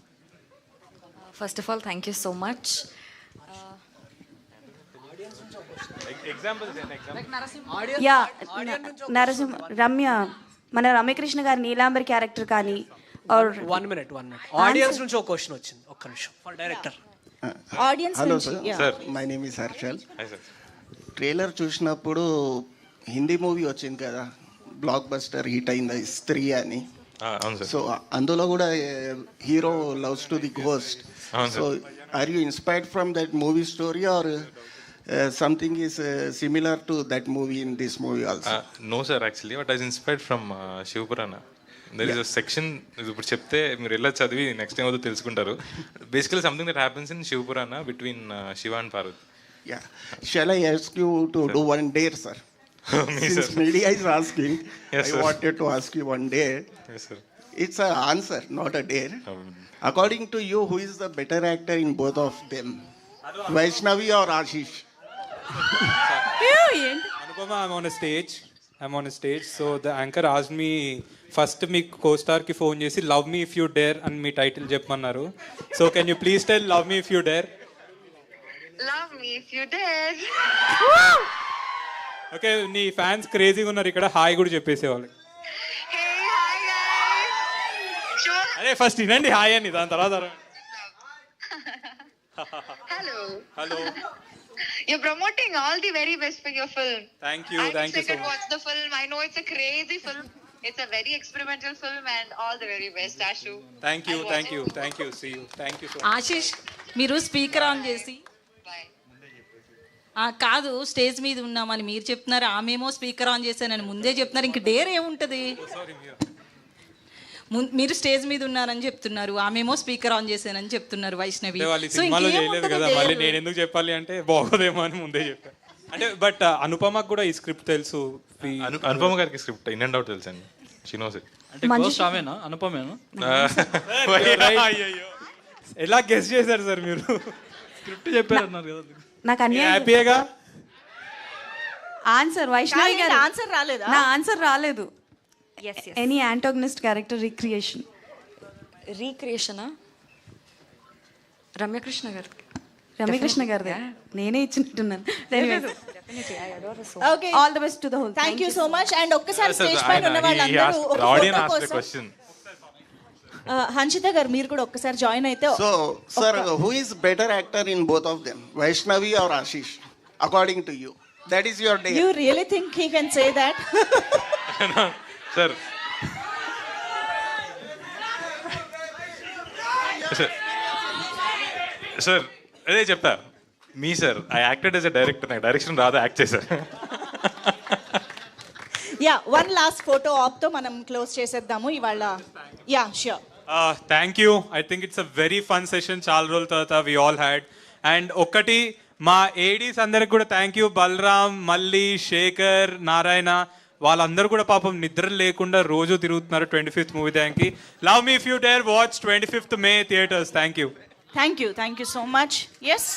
First of all thank you so much. Yeah Narasimha Ramya మన రమ్యకృష్ణ గారి నీలాంబరి క్యారెక్టర్ కానీ ఆర్ 1 minute ఆడియన్స్ నుంచి ఒక క్వశ్చన్ వచ్చింది, ఒక్క నిమిషం ఫర్ డైరెక్టర్. ఆడియన్స్ హలో నుంచి sir, my name is Harshal. Trailer చూసినప్పుడు హిందీ మూవీ వచ్చింది కదా, బ్లాక్ బస్టర్ హిట్ అయింది స్త్రీ అని. సో అందులో కూడా hero loves to the ghost. So are you inspired from that movie story or something is similar to that movie in this movie also? No sir, actually what I was inspired from Shivpurana. There is a section, ఇప్పుడు చెప్తే మీరు వెళ్ళి చదివి next time వద్దు తెలుసుకుంటారు. Basically something that happens in Shivapurana between Shiva and Parvati. Yeah. Shall I ask you to do one dare, sir? Since media is asking, Yes, I sir. wanted to ask you one dare. Yes sir. It's an answer, not a dare. According to you, who is the better actor in both of them? Vaishnavi or Ashish? Anupama, I'm on a stage. So the anchor asked me first me co-star కి phone చేసి love me if you dare అని మీ title చెప్పమన్నారు. So can you please tell love me if you dare? Love me if you dare. Okay, నీ fans క్రేజీగా ఉన్నారు ఇక్కడ, hi కూడా చెప్పేసేవాళ్ళు. అదే ఫస్ట్ వినండి హాయ్ అని, దాని తర్వాత Hello. Hello. You're promoting all the very best for your film. Thank you so much. Watch the film. I know it's a crazy film. It's a very experimental film and all the very best, Ashu. Thank you. See you. Thank you so much. Ashish, మీరు speaker on చేసి కాదు stage మీద ఉన్నామని మీరు చెప్తున్నారు, ఆమెమో speaker on చేశానని ముందే చెప్తున్నారు. ఇంక డేర్ ఏముంటది? మీరు స్టేజ్ మీద ఉన్నారని చెప్తున్నారు, ఆమెమో స్పీకర్ ఆన్ చేశానని చెప్తున్నారు వైష్ణవి. సినిమాలో చేయలేదు కదా, మళ్ళీ నేను ఎందుకు చెప్పాలి అంటే బాగోదేమో అని ముందే చెప్పాను. అంటే బట్ అనుపమకు కూడా ఈ స్క్రిప్ట్ తెలుసు. అనుపమ గారికి స్క్రిప్ట్ ఇన్ అండ్ అవుట్ తెలుసు అండి. She knows it. అంటే గోస్ట్ ఆమెనా అనుపమేనా? ఎలా గెస్ చేశారు సార్ మీరు? స్క్రిప్ట్ చెప్పారు అన్నారు కదా. నాకు అన్ని హ్యాపీగా ఆన్సర్ వైష్ణవి గారు ఆన్సర్ రాలేదా? నా ఆన్సర్ రాలేదు. Any antagonist character recreation. రీక్రియేషనా? రమ్యకృష్ణ గారిదే నేనే ఇచ్చినట్టున్నాను. Okay, all the best to the whole. Thank you so much. And ఒక్కసారి స్టేజ్ పైన ఉన్న వాళ్ళందరూ ఒక ఫోటో కోసం హన్షిత గారు మీరు కూడా ఒక్కసారి జాయిన్ అయితే. So, sir, who is better actor in both of them? Vaishnavi or Ashish? According to you. That is your dare. You really think he can say that? Sir sir అదే చెప్తా. మీ sir I acted as a director, నాకు direction రాదు, act చేశారు. Yeah, one last photo op తో మనం close చేసేద్దాము ఇవాళ. Yeah sure. Thank you. I think it's a very fun session, చాలా రోజుల తర్వాత వి ఆల్ హ్యాడ్. అండ్ ఒక్కటి మా ఏడీస్ అందరికి కూడా థ్యాంక్ యూ. బలరామ్, మల్లి, శేఖర్, నారాయణ వాళ్ళందరూ కూడా పాపం నిద్ర లేకుండా రోజు తిరుగుతున్నారు 25th మూవీ దానికి. Love me if you dare watch 25th May theatres. Thank you so much. Yes